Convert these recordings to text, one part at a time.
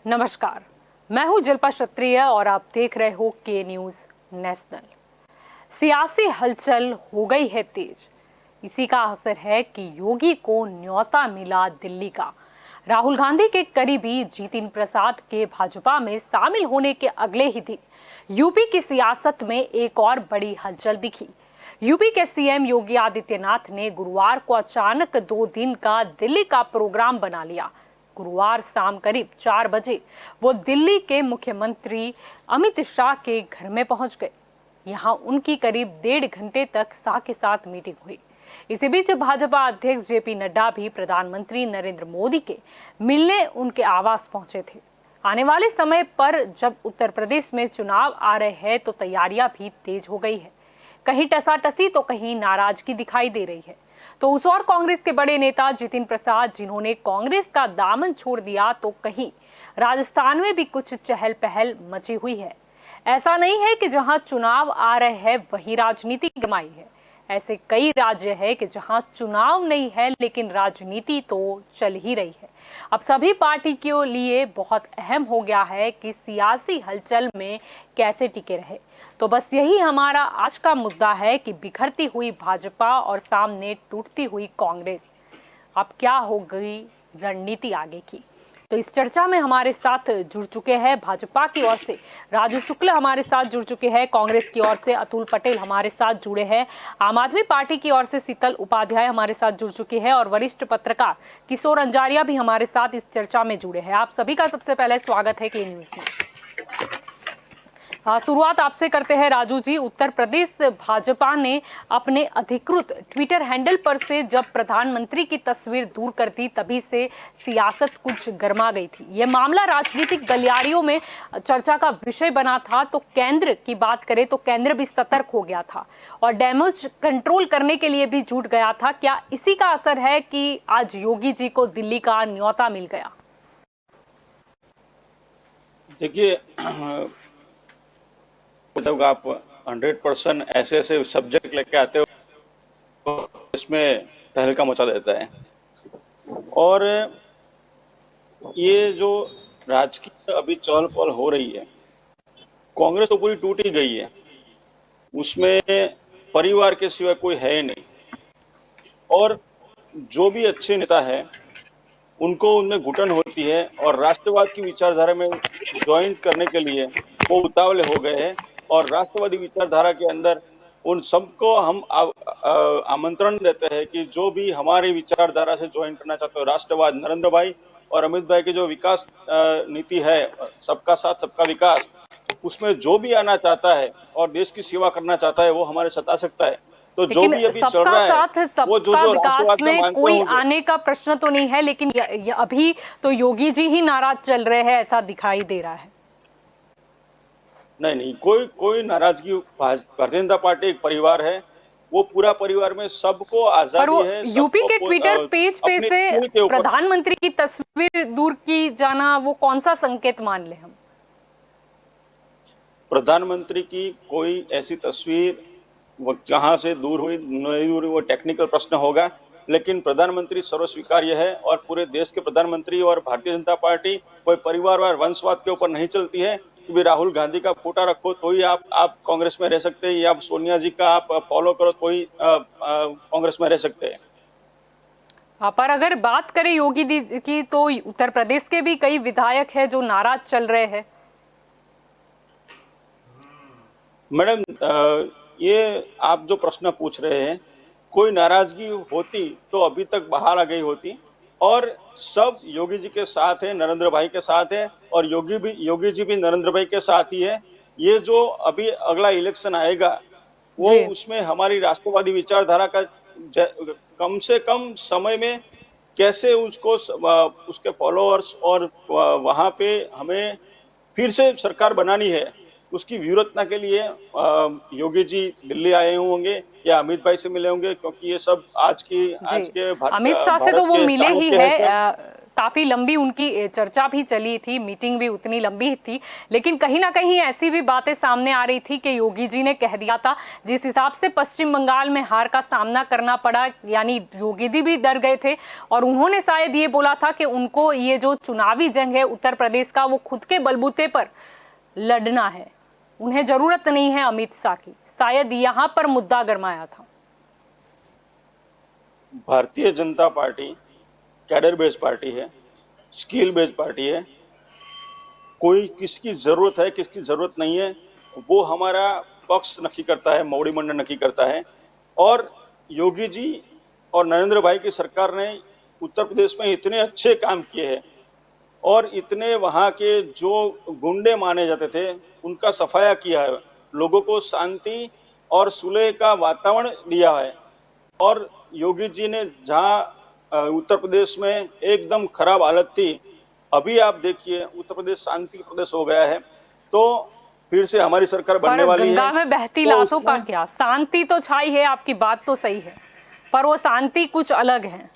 नमस्कार, मैं हूं जल्पा क्षत्रिय और आप देख रहे हो के न्यूज नेशनल। सियासी हलचल हो गई है तेज। इसी का असर है कि योगी को न्योता मिला दिल्ली का। राहुल गांधी के करीबी जितिन प्रसाद के भाजपा में शामिल होने के अगले ही दिन यूपी की सियासत में एक और बड़ी हलचल दिखी। यूपी के सीएम योगी आदित्यनाथ ने गुरुवार को अचानक 2 दिन का दिल्ली का प्रोग्राम बना लिया। गुरुवार शाम करीब 4 बजे वो दिल्ली के मुख्यमंत्री अमित शाह के घर में पहुंच गए। यहां उनकी करीब 1.5 घंटे तक शाह के साथ मीटिंग हुई। इसी बीच भाजपा अध्यक्ष जेपी नड्डा भी प्रधानमंत्री नरेंद्र मोदी के मिलने उनके आवास पहुंचे थे। आने वाले समय पर जब उत्तर प्रदेश में चुनाव आ रहे हैं तो तैयारियां भी तेज हो गई है। कहीं टसाटसी तो कहीं नाराजगी दिखाई दे रही है। तो उस और कांग्रेस के बड़े नेता जितिन प्रसाद जिन्होंने कांग्रेस का दामन छोड़ दिया, तो कहीं राजस्थान में भी कुछ चहल पहल मची हुई है। ऐसा नहीं है कि जहां चुनाव आ रहे हैं वही राजनीति गरमाई है। ऐसे कई राज्य है कि जहां चुनाव नहीं है लेकिन राजनीति तो चल ही रही है। अब सभी पार्टी के लिए बहुत अहम हो गया है कि सियासी हलचल में कैसे टिके रहे। तो बस यही हमारा आज का मुद्दा है कि बिखरती हुई भाजपा और सामने टूटती हुई कांग्रेस, अब क्या हो गई रणनीति आगे की। तो इस चर्चा में हमारे साथ जुड़ चुके हैं भाजपा की ओर से राजू शुक्ल, हमारे साथ जुड़ चुके हैं कांग्रेस की ओर से अतुल पटेल हमारे साथ जुड़े हैं, आम आदमी पार्टी की ओर से शीतल उपाध्याय हमारे साथ जुड़ चुके हैं और वरिष्ठ पत्रकार किशोर अंजारिया भी हमारे साथ इस चर्चा में जुड़े हैं। आप सभी का सबसे पहले स्वागत है के न्यूज में। शुरुआत आपसे करते हैं राजू जी। उत्तर प्रदेश भाजपा ने अपने अधिकृत ट्विटर हैंडल पर से जब प्रधानमंत्री की तस्वीर दूर कर दी, तभी से सियासत कुछ गर्मा गई थी। यह मामला राजनीतिक गलियारियों में चर्चा का विषय बना था। तो केंद्र की बात करें तो केंद्र भी सतर्क हो गया था और डैमेज कंट्रोल करने के लिए भी जुट गया था। क्या इसी का असर है कि आज योगी जी को दिल्ली का न्योता मिल गया? देखिए, जब आप 100% ऐसे सब्जेक्ट लेके आते हो इसमें तहलका मचा देता है। और ये जो राजकीय अभी चहल पहल हो रही है, कांग्रेस तो पूरी टूट ही गई है, उसमें परिवार के सिवा कोई है ही नहीं। और जो भी अच्छे नेता है उनको उनमें घुटन होती है और राष्ट्रवाद की विचारधारा में ज्वाइन करने के लिए वो उतावले हो गए हैं। और राष्ट्रवादी विचारधारा के अंदर उन सबको हम आमंत्रण देते हैं कि जो भी हमारी विचारधारा से ज्वाइन करना चाहते हो, राष्ट्रवाद, नरेंद्र भाई और अमित भाई की जो विकास नीति है, सबका साथ सबका विकास, उसमें जो भी आना चाहता है और देश की सेवा करना चाहता है वो हमारे साथ आ सकता है। तो जो भी अभी चल रहा है वो जो विकास में कोई आने का प्रश्न तो नहीं है, लेकिन अभी तो योगी जी ही नाराज चल रहे हैं, ऐसा दिखाई दे रहा है। नहीं, कोई नाराजगी। भारतीय जनता पार्टी एक परिवार है, वो पूरा परिवार में सबको आजादी है। यूपी के ट्विटर पेज पे से प्रधानमंत्री की तस्वीर दूर की जाना, वो कौन सा संकेत मान ले हम? प्रधानमंत्री की कोई ऐसी तस्वीर वो कहां से दूर हुई नहीं हुई वो टेक्निकल प्रश्न होगा, लेकिन प्रधानमंत्री सर्वस्वीकार्य है और पूरे देश के प्रधानमंत्री और भारतीय जनता पार्टी कोई परिवारवाद वंशवाद के ऊपर नहीं चलती है कि भी राहुल गांधी का फोटो रखो तो ही आप कांग्रेस में रह सकते हैं, या आप सोनिया जी का आप फॉलो करो तो ही कांग्रेस में रह सकते हैं। पर अगर बात करें योगी जी की तो उत्तर प्रदेश के भी कई विधायक है जो नाराज चल रहे हैं। मैडम, ये आप जो प्रश्न पूछ रहे हैं, कोई नाराजगी होती तो अभी तक बाहर आ गई होती। और सब योगी जी के साथ है, नरेंद्र भाई के साथ है और योगी जी भी नरेंद्र भाई के साथ ही है। ये जो अभी अगला इलेक्शन आएगा वो उसमें हमारी राष्ट्रवादी विचारधारा का कम से कम समय में कैसे उसको उसके फॉलोअर्स और वहां पे हमें फिर से सरकार बनानी है, उसकी व्यूहरचना के लिए योगी जी दिल्ली आए होंगे या अमित भाई से मिले होंगे, क्योंकि ये सब आज के अमित शाह से तो वो मिले ही है। काफी लंबी उनकी चर्चा भी चली थी, मीटिंग भी उतनी लंबी थी, लेकिन कहीं ना कहीं ऐसी भी बातें सामने आ रही थी कि योगी जी ने कह दिया था, जिस हिसाब से पश्चिम बंगाल में हार का सामना करना पड़ा, यानी योगी जी भी डर गए थे और उन्होंने शायद ये बोला था कि उनको ये जो चुनावी जंग है उत्तर प्रदेश का वो खुद के बलबूते पर लड़ना है, उन्हें जरूरत नहीं है अमित शाह की, शायद यहां पर मुद्दा गरमाया था। Bharatiya Janata party cadre based party है, स्किल बेस्ड पार्टी है। कोई किसकी जरूरत है किसकी जरूरत नहीं है वो हमारा पक्ष नक्की करता है, मौड़ी मंडल नक्की करता है। और योगी जी और नरेंद्र भाई की सरकार ने उत्तर प्रदेश में इतने अच्छे काम किए हैं और इतने वहां के जो गुंडे माने जाते थे उनका सफाया किया है, लोगों को शांति और सुलह का वातावरण दिया है। और योगी जी ने जहां उत्तर प्रदेश में एकदम खराब हालत थी, अभी आप देखिए उत्तर प्रदेश शांति प्रदेश हो गया है। तो फिर से हमारी सरकार बनने वाली है। गंगा में बहती तो लाशों का क्या, शांति तो छाई है, आपकी बात तो सही है, पर वो शांति कुछ अलग है।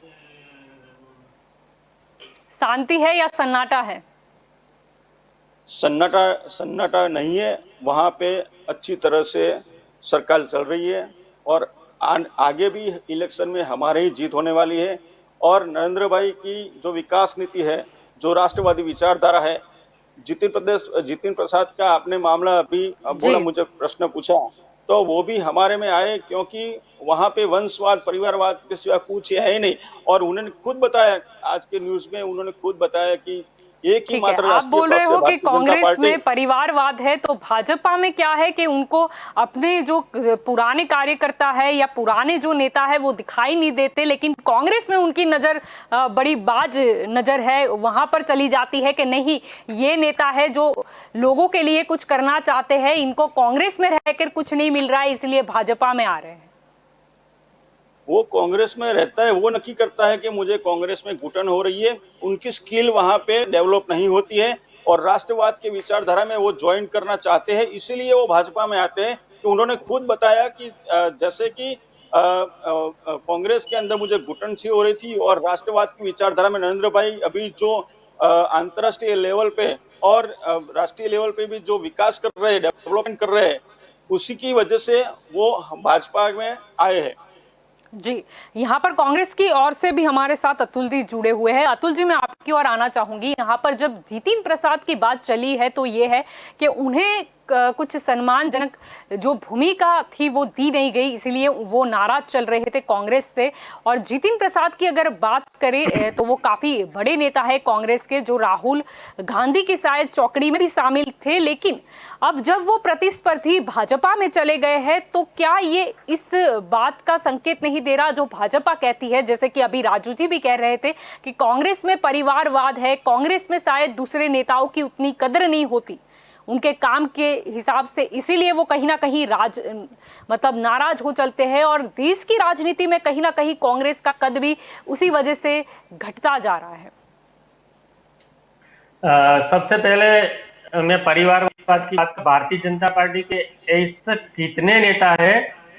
शांति है या सन्नाटा है? सन्नाटा नहीं है, वहां पे अच्छी तरह से सरकार चल रही है और आगे भी इलेक्शन में हमारी ही जीत होने वाली है। और नरेंद्र भाई की जो विकास नीति है, जो राष्ट्रवादी विचारधारा है, जितिन प्रसाद का आपने मामला अभी बोला, मुझे प्रश्न पूछा, तो वो भी हमारे में आए क्योंकि वहां पे वंशवाद परिवारवाद के सिवा कुछ है ही नहीं। और उन्होंने खुद बताया, आज के न्यूज में उन्होंने खुद बताया कि एक ही मात्र आप बोल रहे हो कि कांग्रेस में परिवारवाद है, तो भाजपा में क्या है कि उनको अपने जो पुराने कार्यकर्ता है या पुराने जो नेता है वो दिखाई नहीं देते, लेकिन कांग्रेस में उनकी नजर बड़ी बाज नजर है, वहां पर चली जाती है कि नहीं ये नेता है जो लोगों के लिए कुछ करना चाहते हैं, इनको कांग्रेस में रहकर कुछ नहीं मिल रहा है इसलिए भाजपा में आ रहे हैं। वो कांग्रेस में रहता है, वो नक्की करता है कि मुझे कांग्रेस में घुटन हो रही है, उनकी स्किल वहां पे डेवलप नहीं होती है और राष्ट्रवाद के विचारधारा में वो ज्वाइन करना चाहते हैं, इसीलिए वो भाजपा में आते हैं। तो उन्होंने खुद बताया कि जैसे कि कांग्रेस के अंदर मुझे घुटन सी हो रही थी और राष्ट्रवाद की विचारधारा में नरेंद्र भाई अभी जो अंतर्राष्ट्रीय लेवल पे और राष्ट्रीय लेवल पे भी जो विकास कर रहे हैं, डेवलपमेंट कर रहे हैं, उसी की वजह से वो भाजपा में आए हैं। जी, यहाँ पर कांग्रेस की ओर से भी हमारे साथ अतुल जी जुड़े हुए हैं। अतुल जी, मैं आपकी ओर आना चाहूंगी। यहाँ पर जब जितिन प्रसाद की बात चली है तो ये है कि उन्हें कुछ सम्मानजनक जो भूमिका थी वो दी नहीं गई, इसीलिए वो नाराज चल रहे थे कांग्रेस से। और जितिन प्रसाद की अगर बात करें तो वो काफी बड़े नेता है कांग्रेस के, जो राहुल गांधी की शायद चौकड़ी में भी शामिल थे, लेकिन अब जब वो प्रतिस्पर्धी भाजपा में चले गए हैं तो क्या ये इस बात का संकेत नहीं दे रहा जो भाजपा कहती है, जैसे कि अभी राजू जी भी कह रहे थे कि कांग्रेस में परिवारवाद है, कांग्रेस में शायद दूसरे नेताओं की उतनी कदर नहीं होती उनके काम के हिसाब से, इसीलिए वो कहीं ना कहीं मतलब नाराज हो चलते हैं और देश की राजनीति में कहीं ना कहीं कांग्रेस का कद भी उसी वजह से घटता जा रहा है। सबसे पहले मैं परिवारवाद की बात, भारतीय जनता पार्टी के ऐसे कितने नेता है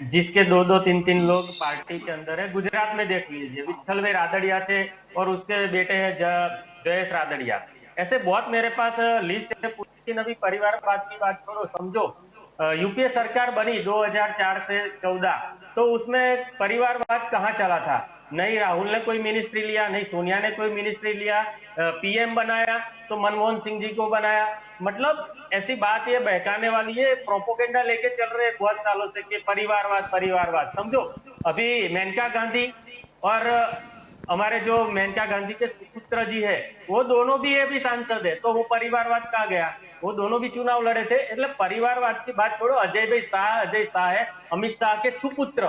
जिसके दो दो तीन तीन लोग पार्टी के अंदर है। गुजरात में देख लीजिए, विठ्ठल भाई रादड़िया थे और उसके बेटे हैं जयेश रादड़िया, ऐसे बहुत मेरे पास लिस्ट है। लेकिन अभी परिवारवाद की बात करो, समझो यूपीए सरकार बनी 2004 से 14, तो उसमें परिवारवाद कहाँ चला था? नहीं राहुल ने कोई मिनिस्ट्री लिया, नहीं सोनिया ने कोई मिनिस्ट्री लिया, पीएम बनाया तो मनमोहन सिंह जी को बनाया। मतलब ऐसी बात ये बहकाने वाली है, प्रोपोगेंडा लेके चल रहे हैं बहुत सालों से कि परिवारवाद परिवारवाद। समझो अभी मेनका गांधी और हमारे जो मेनका गांधी के सुपुत्र जी है वो दोनों भी ये भी सांसद है, तो वो परिवारवाद कहाँ गया? वो दोनों भी चुनाव लड़े थे। એટલે परिवारवाद की बात छोड़ो, अजय शाह है अमित शाह के सुपुत्र,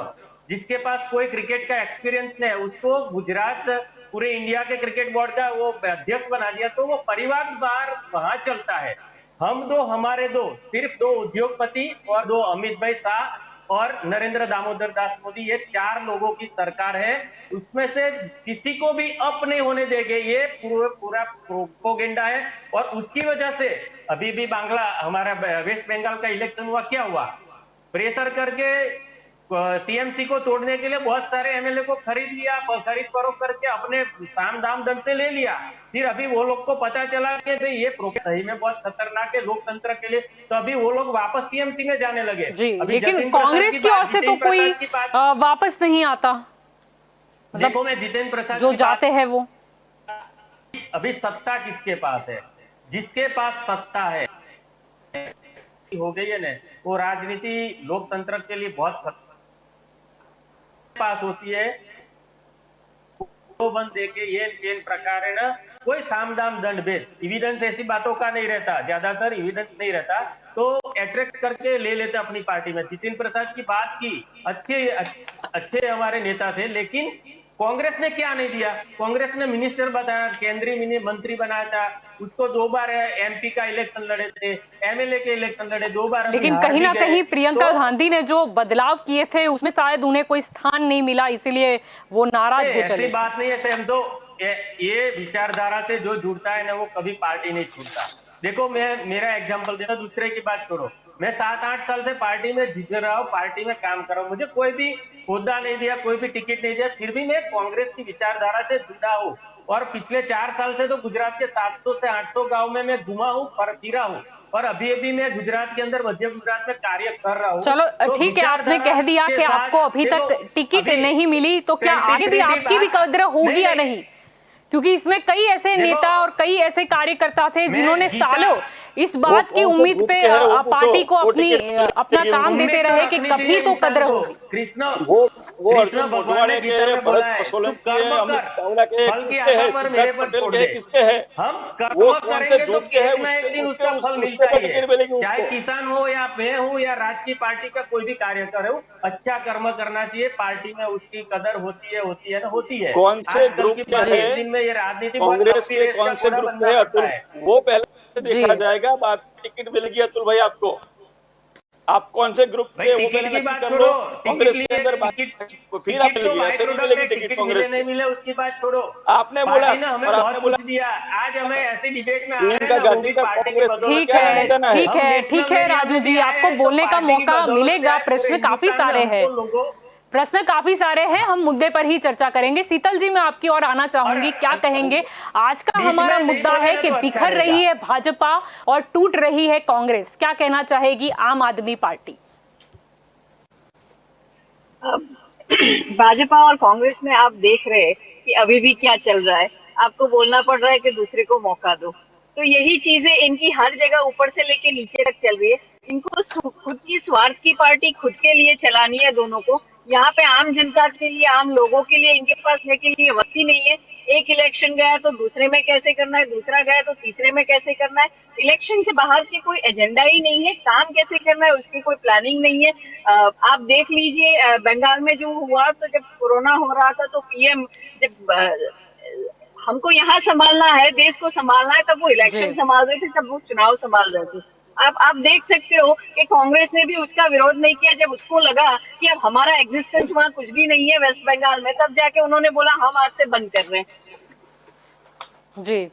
जिसके पास कोई क्रिकेट का एक्सपीरियंस नहीं है, उसको गुजरात पूरे इंडिया के क्रिकेट बोर्ड का वो अध्यक्ष बना दिया, तो वो परिवारवाद वहां चलता है। हम दो हमारे दो, सिर्फ दो उद्योगपति और दो अमित भाई शाह और नरेंद्र दामोदर दास मोदी, ये चार लोगों की सरकार है, उसमें से किसी को भी अप नहीं होने देंगे, ये पूरा प्रोपोगेंडा है। और उसकी वजह से अभी भी हमारा वेस्ट बंगाल का इलेक्शन हुआ, क्या हुआ? प्रेशर करके टीएमसी को तोड़ने के लिए बहुत सारे एमएलए को खरीद लिया, खरीद फरोख्त करके अपने साम दाम दंड से ले लिया। फिर अभी वो लोग को पता चला कि भाई ये प्रोग्राम सही में बहुत खतरनाक है लोकतंत्र के लिए, तो अभी वो लोग वापस टीएमसी में जाने लगे जी। अभी लेकिन कांग्रेस की ओर से तो कोई वापस नहीं आता, देखो मैं जितेंद्र प्रसाद जो जाते हैं वो अभी सत्ता किसके पास है, जिसके पास सत्ता है हो गई है ना, वो राजनीति लोकतंत्र के लिए बहुत पास होती है तो बंद देके ये प्रकार है ना, कोई साम दाम दंड भेद एविडेंस ऐसी बातों का नहीं रहता, ज्यादातर एविडेंस नहीं रहता तो अट्रैक्ट करके ले लेते अपनी पार्टी में। जितेंद्र प्रसाद की बात की, अच्छे हमारे नेता थे, लेकिन कांग्रेस ने क्या नहीं दिया, कांग्रेस ने मिनिस्टर बताया, केंद्रीय मंत्री बनाया था, उसको 2 बार एमपी का इलेक्शन लड़े थे, एमएलए के इलेक्शन लड़े 2 बार, लेकिन कहीं ना कहीं प्रियंका गांधी ने जो बदलाव किए थे उसमें शायद उन्हें कोई स्थान नहीं मिला, इसीलिए वो नाराज हो चले। ऐसी बात नहीं है, हम तो ये विचारधारा से जो जुड़ता है ना वो कभी पार्टी नहीं छूटता। देखो मैं मेरा एग्जांपल देना, दूसरे की बात छोड़ो, मैं 7-8 साल से पार्टी में जीत रहा हूँ, पार्टी में काम कर रहा हूँ, मुझे कोई भी होद्दा नहीं दिया, कोई भी टिकट नहीं दिया, फिर भी मैं कांग्रेस की विचारधारा से जुड़ा हूँ। और पिछले 4 साल से तो गुजरात के 700 से 800 गांव में मैं घुमा हूँ, फिरा हूँ, और अभी मैं गुजरात के अंदर मध्य गुजरात में कार्य कर रहा हूँ। चलो ठीक है, आपने कह दिया कि आपको अभी तक टिकट नहीं मिली, तो क्या आगे भी आपकी भी कदर होगी या नहीं? क्योंकि इसमें कई ऐसे नेता और कई ऐसे कार्यकर्ता थे जिन्होंने सालों इस बात की उम्मीद पे पार्टी को अपना काम देते रहे कि कभी तो कदर होगी। कृष्ण वो अर्जुन मोढवाड़े के, भरत सोलंकी के, अमित चावला के, किसके है? वो कौन से जुट के है? उसको टिकट मिलेगी। चाहे किसान हो या मैं हूँ या राजकीय पार्टी का कोई भी कार्यकर हो, अच्छा कर्म करना चाहिए, पार्टी में उसकी कदर होती है ना, होती है। कौन से ग्रुप में ये राजनीति कांग्रेस के कौन से ग्रुप से अतुल, वो पहले देखा जाएगा, बाद टिकट मिलेगी अतुल भाई आपको। आप कौन से ग्रुप से, वो पहले नक्की कर लो, कांग्रेस के अंदर फिर आप मिलेगी, ऐसे नहीं मिलेगी टिकट कांग्रेस नहीं मिले उसकी बात छोड़ो। आपने बोला और आपने बोला दिया, आज हमें ऐसे डिबेट में प्रियंका गांधी का कांग्रेस ठीक है राजू जी, आपको बोलने का मौका मिलेगा। प्रश्न काफी सारे हैं, हम मुद्दे पर ही चर्चा करेंगे। शीतल जी, मैं आपकी ओर आना चाहूंगी, क्या कहेंगे? आज का हमारा मुद्दा है कि बिखर रही है भाजपा और टूट रही है कांग्रेस, क्या कहना चाहेगी आम आदमी पार्टी? भाजपा और कांग्रेस में आप देख रहे हैं कि अभी भी क्या चल रहा है, आपको बोलना पड़ रहा है कि दूसरे को मौका दो। तो यही चीजें इनकी हर जगह ऊपर से लेके नीचे तक चल रही है। इनको खुद की स्वार्थ की पार्टी खुद के लिए चलानी है दोनों को। यहाँ पे आम जनता के लिए, आम लोगों के लिए इनके पास है के लिए वक्त ही नहीं है। एक इलेक्शन गया तो दूसरे में कैसे करना है, दूसरा गया तो तीसरे में कैसे करना है। इलेक्शन से बाहर के कोई एजेंडा ही नहीं है, काम कैसे करना है उसकी कोई प्लानिंग नहीं है। आप देख लीजिए बंगाल में जो हुआ, तो जब कोरोना हो रहा था तो पीएम जब हमको यहाँ संभालना है, देश को संभालना है, तब वो इलेक्शन संभाल रहे थे, तब वो चुनाव संभाल रहे थे। आप देख सकते हो कि कांग्रेस ने भी उसका विरोध नहीं किया। जब उसको लगा कि अब हमारा एग्जिस्टेंस वहाँ कुछ भी नहीं है वेस्ट बंगाल में, तब जाके उन्होंने बोला हम आज से बंद कर रहे हैं। जी,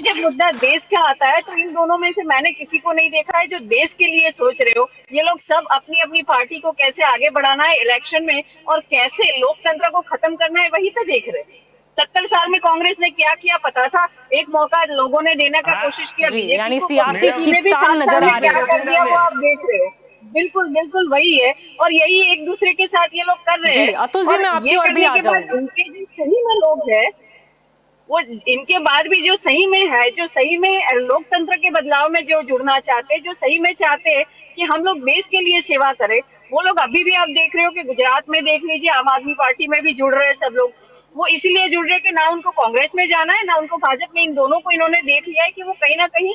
जब मुद्दा देश का आता है तो इन दोनों में से मैंने किसी को नहीं देखा है जो देश के लिए सोच रहे हो। ये लोग सब अपनी अपनी पार्टी को कैसे आगे बढ़ाना है इलेक्शन में और कैसे लोकतंत्र को खत्म करना है, वही तो देख रहे हैं। 70 साल में कांग्रेस ने क्या किया पता था? एक मौका लोगों ने देने का कोशिश किया, यानी सियासी खींचतान नजर आ रही है, वो आप देख रहे हो। बिल्कुल बिल्कुल वही है, और यही एक दूसरे के साथ ये लोग कर रहे हैं। अतुल जी, मैं आपकी ओर भी आ जाऊंगी। उनके जो सही में लोग हैं, वो इनके बाद भी जो सही में है, जो सही में लोकतंत्र के बदलाव में जो जुड़ना चाहते हैं, जो सही में चाहते हैं कि हम लोग देश के लिए सेवा करें, वो लोग अभी भी आप देख रहे हो कि गुजरात में देख लीजिए आम आदमी पार्टी में भी जुड़ रहे हैं सब लोग। वो इसीलिए जुड़ रहे कि ना उनको कांग्रेस में जाना है ना उनको भाजपा में। इन दोनों को इन्होंने देख लिया है कि वो कहीं ना कहीं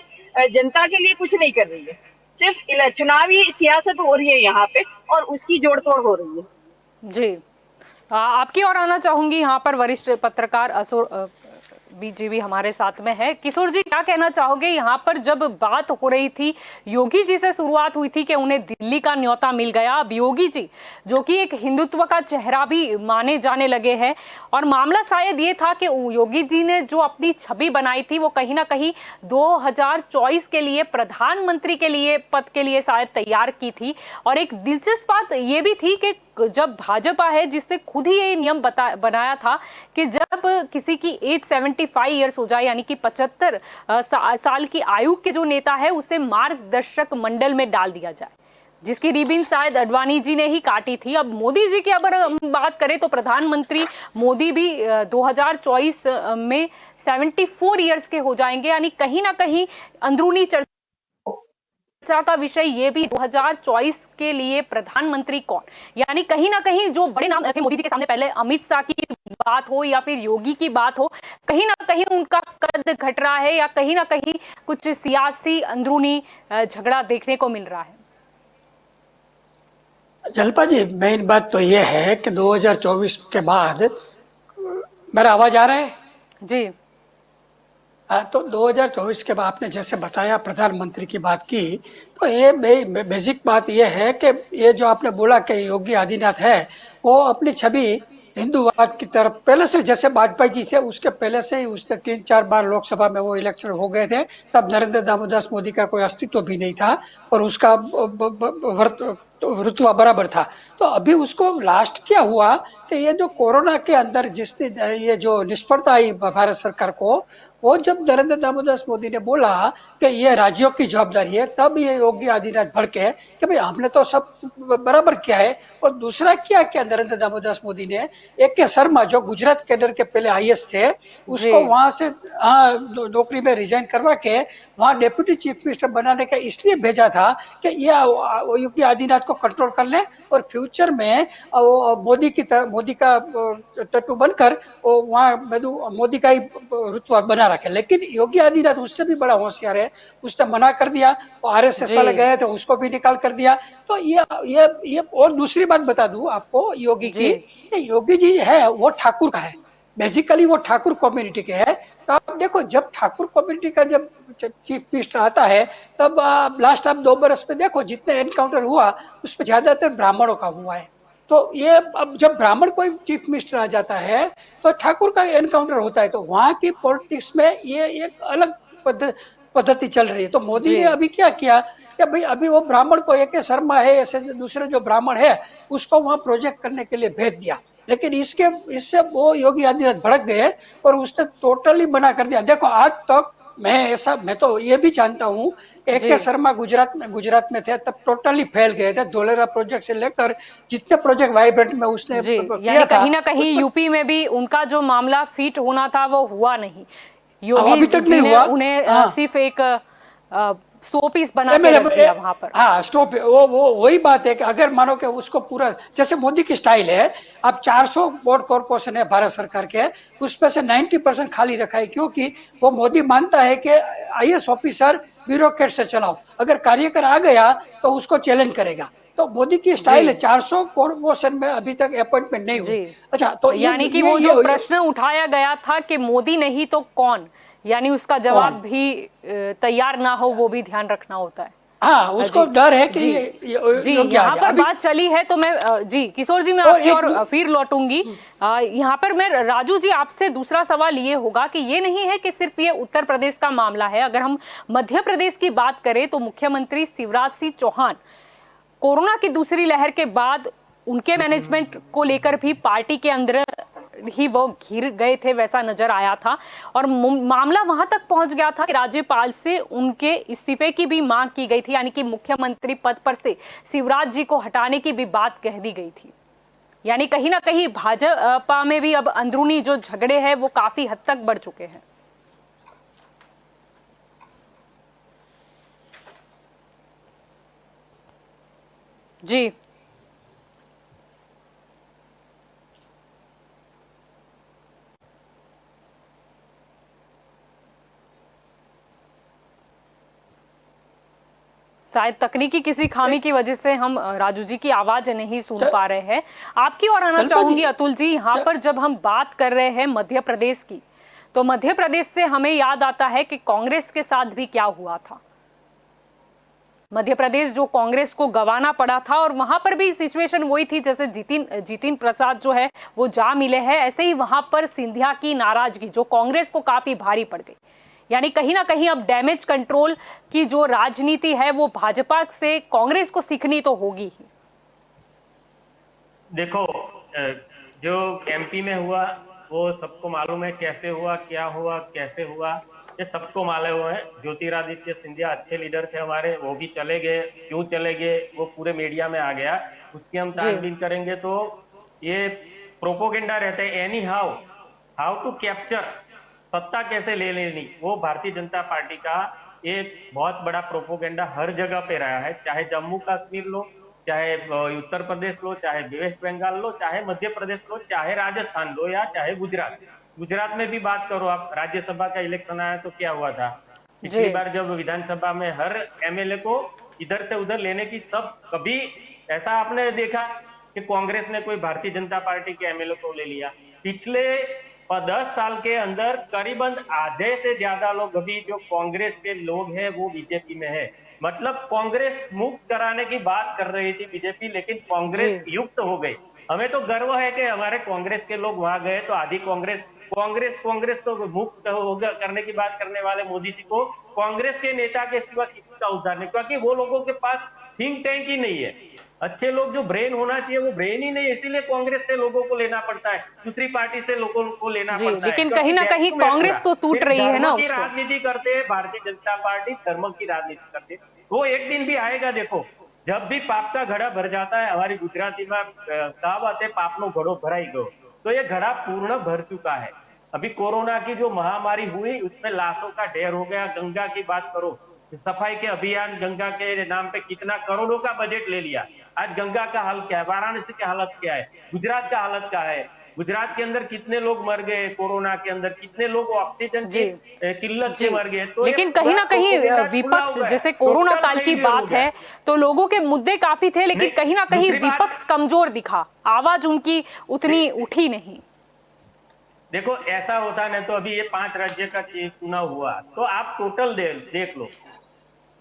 जनता के लिए कुछ नहीं कर रही है, सिर्फ चुनावी सियासत हो रही है यहाँ पे और उसकी जोड़ तोड़ हो रही है। जी, आपकी ओर आना चाहूंगी यहाँ पर वरिष्ठ पत्रकार बीजेपी हमारे साथ में है। किशोर जी, क्या कहना चाहोगे? यहाँ पर जब बात हो रही थी, योगी जी से शुरुआत हुई थी कि उन्हें दिल्ली का न्योता मिल गया। अब योगी जी, जो कि एक हिंदुत्व का चेहरा भी माने जाने लगे हैं, और मामला शायद ये था कि योगी जी ने जो अपनी छवि बनाई थी वो कहीं ना कहीं 2024 के लिए प्रधानमंत्री के लिए पद के लिए शायद तैयार की थी। और एक दिलचस्प बात ये भी थी कि जब भाजपा है, जिसने खुद ही ये नियम बनाया था कि जब किसी की एज 75 ईयर्स हो जाए, यानी कि 75 साल की आयु के जो नेता है, उसे मार्गदर्शक मंडल में डाल दिया जाए, जिसकी रिबन शायद अडवाणी जी ने ही काटी थी। अब मोदी जी की अगर हम बात करें तो प्रधानमंत्री मोदी भी 2024 में 74 ईयर्स के हो जाएंगे, यानी कहीं ना कहीं अंदरूनी चर्चा का विषय ये भी 2024 के लिए प्रधानमंत्री कौन, यानी कहीं ना कहीं जो बड़े नाम थे मोदी जी के सामने, पहले अमित शाह की बात हो या फिर योगी की बात हो, कहीं ना कहीं उनका कद घट रहा है या कहीं ना कहीं कुछ सियासी अंदरूनी झगड़ा देखने को मिल रहा है। जलपा जी, मेन बात तो यह है कि 2024 के बाद, मेरा आवाज आ रहा है जी? तो 2024 के बाद आपने जैसे बताया, प्रधानमंत्री की बात की, तो ये बेसिक बात ये है कि ये जो आपने बोला कि योगी आदित्यनाथ है, वो अपनी छवि हिंदूवाद की तरफ पहले से, जैसे वाजपेयी जी थे उसके पहले से ही, उसने 3-4 बार लोकसभा में वो इलेक्शन हो गए थे, तब नरेंद्र दामोदर मोदी का कोई अस्तित्व भी नहीं था और उसका रुतबा बराबर था। तो अभी उसको लास्ट क्या हुआ कि ये जो कोरोना के अंदर जिसने ये जो निष्फलता आई भारत सरकार को, वो जब नरेंद्र दामोदर मोदी ने बोला कि ये राज्यों की जवाबदारी है, तब ये योगी आदित्यनाथ भड़के कि भाई हमने तो सब बराबर किया है। और दूसरा क्या किया नरेंद्र दामोदर मोदी ने, एक के शर्मा जो गुजरात कैडर के पहले आईएएस थे, उसको वहां से नौकरी में रिजाइन करवा के वहां डेप्यूटी चीफ मिनिस्टर बनाने का इसलिए भेजा था कि ये योगी आदित्यनाथ को कंट्रोल कर ले और फ्यूचर में मोदी का टट्टू बनकर वहां मोदी का ही रुतबा बना रखे। लेकिन योगी आदित्यनाथ उससे भी बड़ा होशियार है, उसने मना कर दिया, वो आरएसएस वाले गए तो उसको भी निकाल कर दिया। तो ये और दूसरी बात बता दूं आपको योगी की, योगी जी है वो ठाकुर का है, बेसिकली वो ठाकुर कम्युनिटी के है। तो आप देखो, जब ठाकुर कम्युनिटी का जब चीफ मिनिस्टर आता है, तब लास्ट आप 2 बरस में देखो जितने एनकाउंटर हुआ उसमें ज्यादातर ब्राह्मणों का हुआ है। तो ये अब जब ब्राह्मण कोई चीफ मिनिस्टर आ जाता है तो ठाकुर का एनकाउंटर होता है। तो वहां की पॉलिटिक्स में ये एक अलग पद्धति चल रही है। तो मोदी ने अभी क्या किया कि भाई अभी वो ब्राह्मण को, एक शर्मा है, ऐसे दूसरे जो ब्राह्मण है उसको वहां प्रोजेक्ट करने के लिए भेज दिया। लेकिन इससे वो योगी आदित्यनाथ भड़क गए और उसने टोटली मना कर दिया। देखो आज तक मैं तो ये भी जानता हूँ, एक के शर्मा गुजरात में थे तब टोटली फैल गए थे। धोलेरा प्रोजेक्ट से लेकर जितने प्रोजेक्ट वाइब्रेंट में उसने यानी कहीं ना कहीं यूपी में भी उनका जो मामला फिट होना था वो हुआ नहीं। योगी जी ने उन्हें सिर्फ एक शो पीस बना के रख दिया वहां पर। हाँ, स्टॉप। वो वही बात है कि अगर मानो कि उसको पूरा, जैसे मोदी की स्टाइल है, अब 400 बोर्ड कॉर्पोरेशन है भारत सरकार के, उसमें से 90% खाली रखा है, क्योंकि वो मोदी मानता है कि आईएएस ऑफिसर ब्यूरोक्रेट से चलाओ, अगर कार्यकर आ गया तो उसको चैलेंज करेगा। तो मोदी की स्टाइल है। 400 कॉर्पोरेशन में अभी तक अपॉइंटमेंट नहीं हुई। अच्छा, तो यानी कि वो जो प्रश्न उठाया गया था कि मोदी नहीं तो कौन, यानी उसका जवाब भी तैयार ना हो, वो भी ध्यान रखना होता है। हाँ, उसको डर है कि जी यहाँ पर बात चली है तो मैं जी किशोर जी मैं आपकी और फिर लौटूंगी। यहाँ पर मैं राजू जी आपसे दूसरा सवाल ये होगा कि ये नहीं है कि सिर्फ ये उत्तर प्रदेश का मामला है। अगर हम मध्य प्रदेश की बात करें तो मुख्यमंत्री शिवराज सिंह चौहान कोरोना की दूसरी लहर के बाद उनके मैनेजमेंट को लेकर भी पार्टी के अंदर ही वो घिर गए थे, वैसा नजर आया था। और मामला वहां तक पहुंच गया था कि राज्यपाल से उनके इस्तीफे की भी मांग की गई थी, यानी कि मुख्यमंत्री पद पर से शिवराज जी को हटाने की भी बात कह दी गई थी। यानी कहीं ना कहीं भाजपा में भी अब अंदरूनी जो झगड़े हैं वो काफी हद तक बढ़ चुके हैं। जी शायद तकनीकी किसी खामी की वजह से हम राजू जी की आवाज नहीं सुन पा रहे हैं। आपकी ओर आना चाहूंगी अतुल जी। यहाँ पर जब हम बात कर रहे हैं मध्य प्रदेश की, तो मध्य प्रदेश से हमें याद आता है कि कांग्रेस के साथ भी क्या हुआ था। मध्य प्रदेश जो कांग्रेस को गंवाना पड़ा था और वहां पर भी सिचुएशन वही थी, जैसे जितिन प्रसाद जो है वो जा मिले हैं, ऐसे ही वहां पर सिंधिया की नाराजगी जो कांग्रेस को काफी भारी पड़ गई। यानी कहीं ना कहीं अब डैमेज कंट्रोल की जो राजनीति है वो भाजपा से कांग्रेस को सीखनी तो होगी ही। देखो, जो एमपी में हुआ वो सबको मालूम है, कैसे हुआ, क्या हुआ, कैसे हुआ, ये सबको मालूम है। ज्योतिरादित्य सिंधिया अच्छे लीडर थे हमारे, वो भी चले गए। क्यों चले गए वो पूरे मीडिया में आ गया, उसकी हम छानबीन करेंगे। तो ये प्रोपोगेंडा रहते हैं, एनी हाउ टू कैप्चर, सत्ता कैसे ले लेनी, वो भारतीय जनता पार्टी का एक बहुत बड़ा प्रोपोगेंडा हर जगह पे रहा है। चाहे जम्मू कश्मीर लो, चाहे उत्तर प्रदेश लो, चाहे वेस्ट बंगाल लो, चाहे मध्य प्रदेश लो, चाहे राजस्थान लो, या चाहे गुजरात में भी बात करो आप। राज्यसभा का इलेक्शन आया तो क्या हुआ था पिछली बार, जब विधानसभा में हर एमएलए को इधर से उधर लेने की, सब कभी ऐसा आपने देखा कि कांग्रेस ने कोई भारतीय जनता पार्टी के एमएलए को ले लिया? पिछले 10 साल के अंदर करीबन आधे से ज्यादा लोग अभी जो कांग्रेस के लोग हैं वो बीजेपी में है। मतलब कांग्रेस मुक्त कराने की बात कर रही थी बीजेपी, लेकिन कांग्रेस युक्त हो गई। हमें तो गर्व है कि हमारे कांग्रेस के लोग वहां गए, तो आधी कांग्रेस तो मुक्त होगा करने की बात करने वाले मोदी जी को कांग्रेस के नेता के सिवा किसी का उद्धार नहीं, क्योंकि वो लोगों के पास थिंक टैंक ही नहीं है। अच्छे लोग जो ब्रेन होना चाहिए वो ब्रेन ही नहीं है, इसीलिए कांग्रेस से लोगों को लेना पड़ता है, दूसरी पार्टी से लोगों को लेना पड़ता है। लेकिन कहीं ना कहीं कांग्रेस तो टूट रही है ना, उससे राजनीति करते हैं भारतीय जनता पार्टी, धर्म की राजनीति करते हैं। वो एक दिन भी आएगा, देखो, जब भी पाप का घड़ा भर जाता है, हमारी गुजराती में कहावत है, पाप नो घड़ो भराई गो, तो ये घड़ा पूर्ण भर चुका है। अभी कोरोना की जो महामारी हुई उसमें लाशों का ढेर हो गया। गंगा की बात करो, सफाई के अभियान गंगा के नाम पे कितना करोड़ों का बजट ले लिया। आज गंगा का हाल क्या है, वाराणसी की हालत क्या है, गुजरात का हालत क्या है, गुजरात के अंदर कितने लोग मर गए कोरोना के अंदर, कितने लोग ऑक्सीजन की किल्लत से मर गए। तो लेकिन कहीं ना कहीं विपक्ष, जैसे कोरोना काल की बात है तो लोगों के मुद्दे काफी थे, लेकिन कहीं ना कहीं विपक्ष कमजोर दिखा, आवाज उनकी उतनी उठी नहीं। देखो, ऐसा होता है ना, तो अभी ये 5 राज्य का चुनाव हुआ, तो आप टोटल देख लो,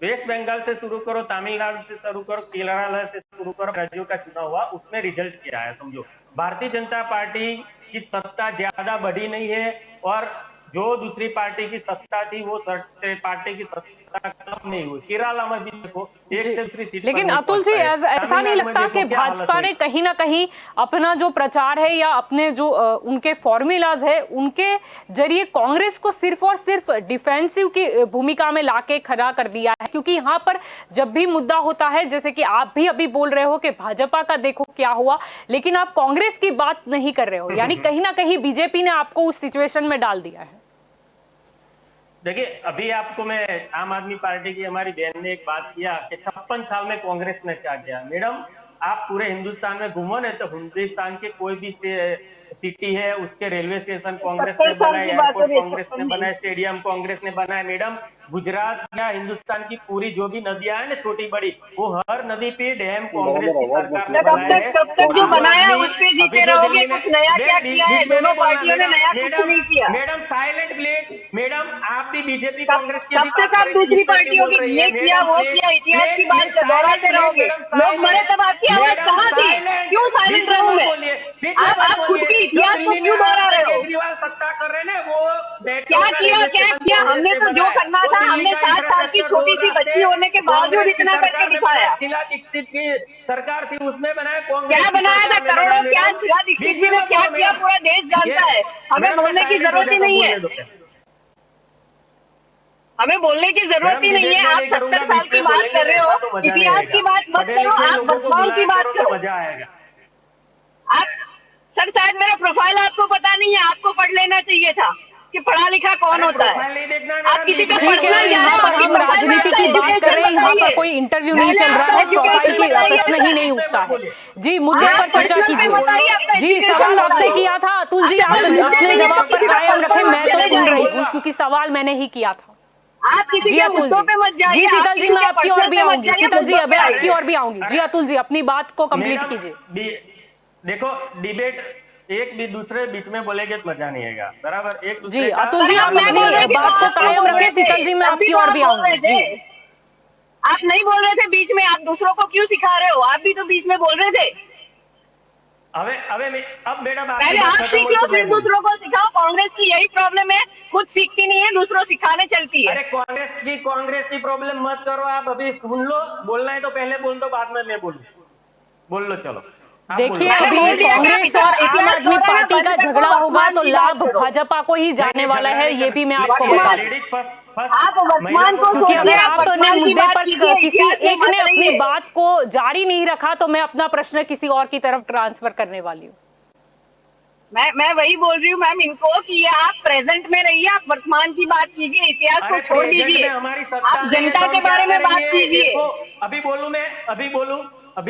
वेस्ट बंगाल से शुरू करो, तमिलनाडु से शुरू करो, केरला से शुरू करो, राज्यों का चुनाव हुआ, उसमें रिजल्ट क्या है समझो। भारतीय जनता पार्टी की सत्ता ज्यादा बढ़ी नहीं है, और जो दूसरी पार्टी की सत्ता थी वो पार्टी की सत्ता कम नहीं हुई। केरला में भी देखो, एक से दूसरी सीट। लेकिन अतुल जी, ऐसा नहीं लगता कि भाजपा ने कहीं ना कहीं अपना जो प्रचार है या अपने जो उनके फॉर्मूलाज है उनके जरिए कांग्रेस को सिर्फ और सिर्फ डिफेंसिव की भूमिका में लाके खड़ा कर दिया है? क्योंकि यहाँ पर जब भी मुद्दा होता है, जैसे कि आप भी अभी बोल रहे हो कि भाजपा का देखो क्या हुआ, लेकिन आप कांग्रेस की बात नहीं कर रहे हो, यानी कहीं ना कहीं बीजेपी ने आपको उस सिचुएशन में डाल दिया है। देखिए, अभी आपको मैं आम आदमी पार्टी की हमारी बहन ने एक बात किया कि 56 साल में कांग्रेस ने क्या किया। मैडम, आप पूरे हिंदुस्तान में घूमो ना, तो हिंदुस्तान के कोई भी सिटी है उसके रेलवे स्टेशन कांग्रेस ने बनाए, एयरपोर्ट कांग्रेस ने बनाए, स्टेडियम कांग्रेस ने बनाए। मैडम, गुजरात या हिंदुस्तान की पूरी जो भी नदियां हैं ना छोटी बड़ी, वो हर नदी पे डैम कांग्रेस की सरकार ने बनाया है। कब तक जो बनाया उस पे जीते रहोगे, कुछ नया क्या किया है? दोनों पार्टियों ने नया कुछ नहीं किया। Madam silent please. मैडम, आप भी बीजेपी कांग्रेस की कब तक आप दूसरी पार्टियों की ये किया वो किया इतिहास की बात दोहराते रहोगे? लोग मरे तब आपकी आवाज कहाँ थी? क्यों साइलेंट रहूं मैं? आप खुद के इतिहास को क्यों दोहरा रहे हो? केजरीवाल सत्ता कर रहे हैं वो क्या किया? हमने तो जो करना था, हमने 7 साल की छोटी सी बच्ची होने के बावजूद इतना करके दिखाया। शीला दीक्षित की सरकार थी, उसमें बनाया क्या बनाया था? करोड़ों क्या शीला दीक्षित जी ने क्या किया पूरा देश जानता है। हमें बोलने की जरूरत ही नहीं है, हमें बोलने की जरूरत ही नहीं है। आप 70 साल की बात कर रहे हो, इतिहास की बात मत करो, आप वर्तमान की बात करो। मजा आएगा। आप सर, शायद मेरा प्रोफाइल आपको पता नहीं है, आपको पढ़ लेना चाहिए था कि पढ़ा लिखा कौन होता है। आप किसी पे ठीक है, यहाँ पर हम राजनीति की बात कर रहे हैं, यहाँ पर कोई इंटरव्यू नहीं चल रहा है, प्रोफाइल की प्रश्न ही नहीं उठता है। जी, मुद्दे पर चर्चा कीजिए। जी, सवाल आपसे किया था अतुल जी, आप अपने जवाब पर कायम रखें, मैं तो सुन रही हूँ क्योंकि सवाल मैंने ही किया था। जी अतुल जी, जी शीतल जी, मैं आपकी ओर भी आऊंगी। शीतल जी, अब आपकी ओर भी आऊंगी। जी अतुल जी, अपनी बात को कंप्लीट कीजिए। देखो, डिबेट एक भी दूसरे बीच में बोलेंगे तो मजा नहीं आएगा, बराबर। एक जी दूसरे का अतुल जी, आप मैं बोल रही अपनी थी तो बात को आप क्यों कायम बोल रहे रखें। थे? शीतल जी, मैं तब भी आपकी तो ओर आप भी बोल रहे आऊंगी थे। जी। आप नहीं बोल रहे थे बीच में, आप दूसरों को क्यों सिखा रहे हो? आप भी तो बीच में बोल रहे थे। अब मैडम आपकी पहले बात आप खत्म सीख हुई लो तो फिर मैं बोलूं। दूसरों को सिखाओ। कांग्रेस की यही प्रॉब्लम है, खुद सीखती नहीं है, दूसरों सिखाने चलती है। अरे कांग्रेस की प्रॉब्लम मत करो आप, अभी सुन लो। बोलना है तो पहले बोल दो, बाद में मैं बोलूं। बोल लो, चलो आप बोल देखिए, लो। मैंने अभी बोल दिया कि आप कांग्रेस और आम इतिहास आदमी दोहराना पार्टी बंद का कर दो, झगड़ा होगा वर्तमान तो की बात लाभ करो। भाजपा को ही जाने वाला है, ये भी मैं आपको बता दूं। लेडीज आप वर्तमान को क्योंकि सोचिए, अगर आप आपने वर्तमान की मुद्दे बात पर कीजिए, किसी इतिहास में एक मत ने अपनी रहिए। बात को जारी नहीं रखा तो मैं अपना प्रश्न किसी और की तरफ ट्रांसफर करने वाली हूँ। मैं वही बोल रही हूँ मैम इनको कि ये आप प्रेजेंट में रहिए, आप वर्तमान की बात कीजिए, इतिहास को अरे छोड़ प्रेजेंट दीजिए। में हमारी सत्ता आप नहीं है जनता तो के हम क्या बारे में बात करेंगे? कीजिए। देखो, अभी बोलूं मैं, अभी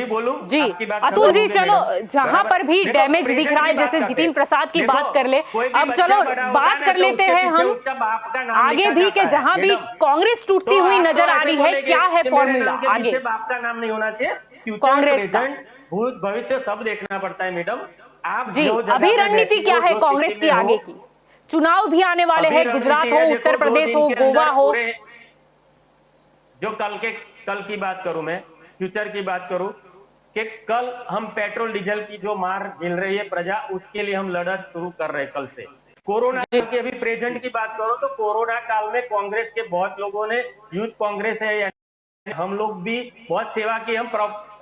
बोलूं। जी आपकी बात अतुल खत्म जी, हो गई चलो मैडम, जहां बराबर। पर भी देखो, डैमेज दिख प्रेजेंट रहा की है, बात जैसे करते जितिन हैं। प्रसाद की देखो, बात कर ले। कोई भी अब बच्चा चलो बड़ा होता है बात ना कर तो लेते उसके हैं पीछे हम उसका बाप का नाम आगे लिखा भी जाता कि है जहां भी मैडम। कांग्रेस टूटती तो हुई आप तो नजर आ ऐसे रही है, बोलेंगे क्या है कि मेरे फॉर्मूला नाम के आगे पीछे बाप का नाम नहीं होना चाहिए। फ्यूचर, कांग्रेस का? प्रेजेंट, भूत, भविष्य सब देखना पड़ता है मैडम। आप जी जो जगह अभी पे रणनीति बैठी क्या हो, है जो कांग्रेस सिटी की में हो, आगे की? चुनाव भी आने वाले अभी हैं, गुजरात रणनीति हो, है। उत्तर देखो, दो प्रदेश दिन हो, के गोवा अंदर हो। पूरे, जो कल की बात करूं मैं, फ्यूचर की बात करूं कि कल हम पेट्रोल डीजल की जो मार झेल रही है प्रजा, उसके लिए हम लड़त शुरू कर रहे हैं कल से। कोरोना जी के अभी प्रेजेंट की बात करो तो कोरोना काल में कांग्रेस के बहुत लोगों ने, यूथ कांग्रेस है या हम लोग भी बहुत सेवा की। हम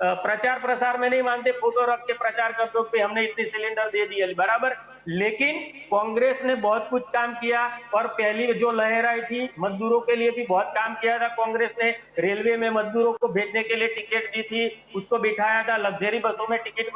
प्रचार प्रसार में नहीं मानते, फोटो रख के प्रचार कर दो कि हमने इतने सिलेंडर दे दिए, बराबर। लेकिन कांग्रेस ने बहुत कुछ काम किया, और पहली जो लहर आई थी मजदूरों के लिए भी बहुत काम किया था कांग्रेस ने। रेलवे में मजदूरों को भेजने के लिए टिकट दी थी, उसको बिठाया था, लग्जरी बसों में टिकट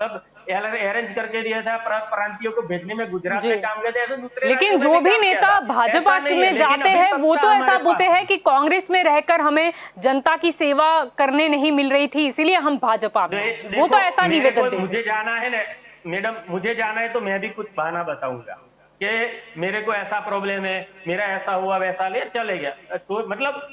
सब अरेंज करके दिया था, प्रांतियों को भेजने में गुजरात जी में काम किया था, ऐसे दूसरे लेकिन राज्यों में जो भी भी काम किया नेता था। भाजपा ऐसा नहीं है, में लेकिन जाते अभी हैं वो सत्ता तो ऐसा हमारे बोलते पास हैं कि कांग्रेस में रहकर हमें जनता की सेवा करने नहीं मिल रही थी, इसीलिए हम भाजपा में आए। वो तो ऐसा निवेदन देते। मुझे जाना है ना मैडम, मुझे जाना है तो मैं भी कुछ बहाना बताऊंगा कि मेरे को ऐसा प्रॉब्लम है, मेरा ऐसा हुआ वैसा, ले चलेगा तो मतलब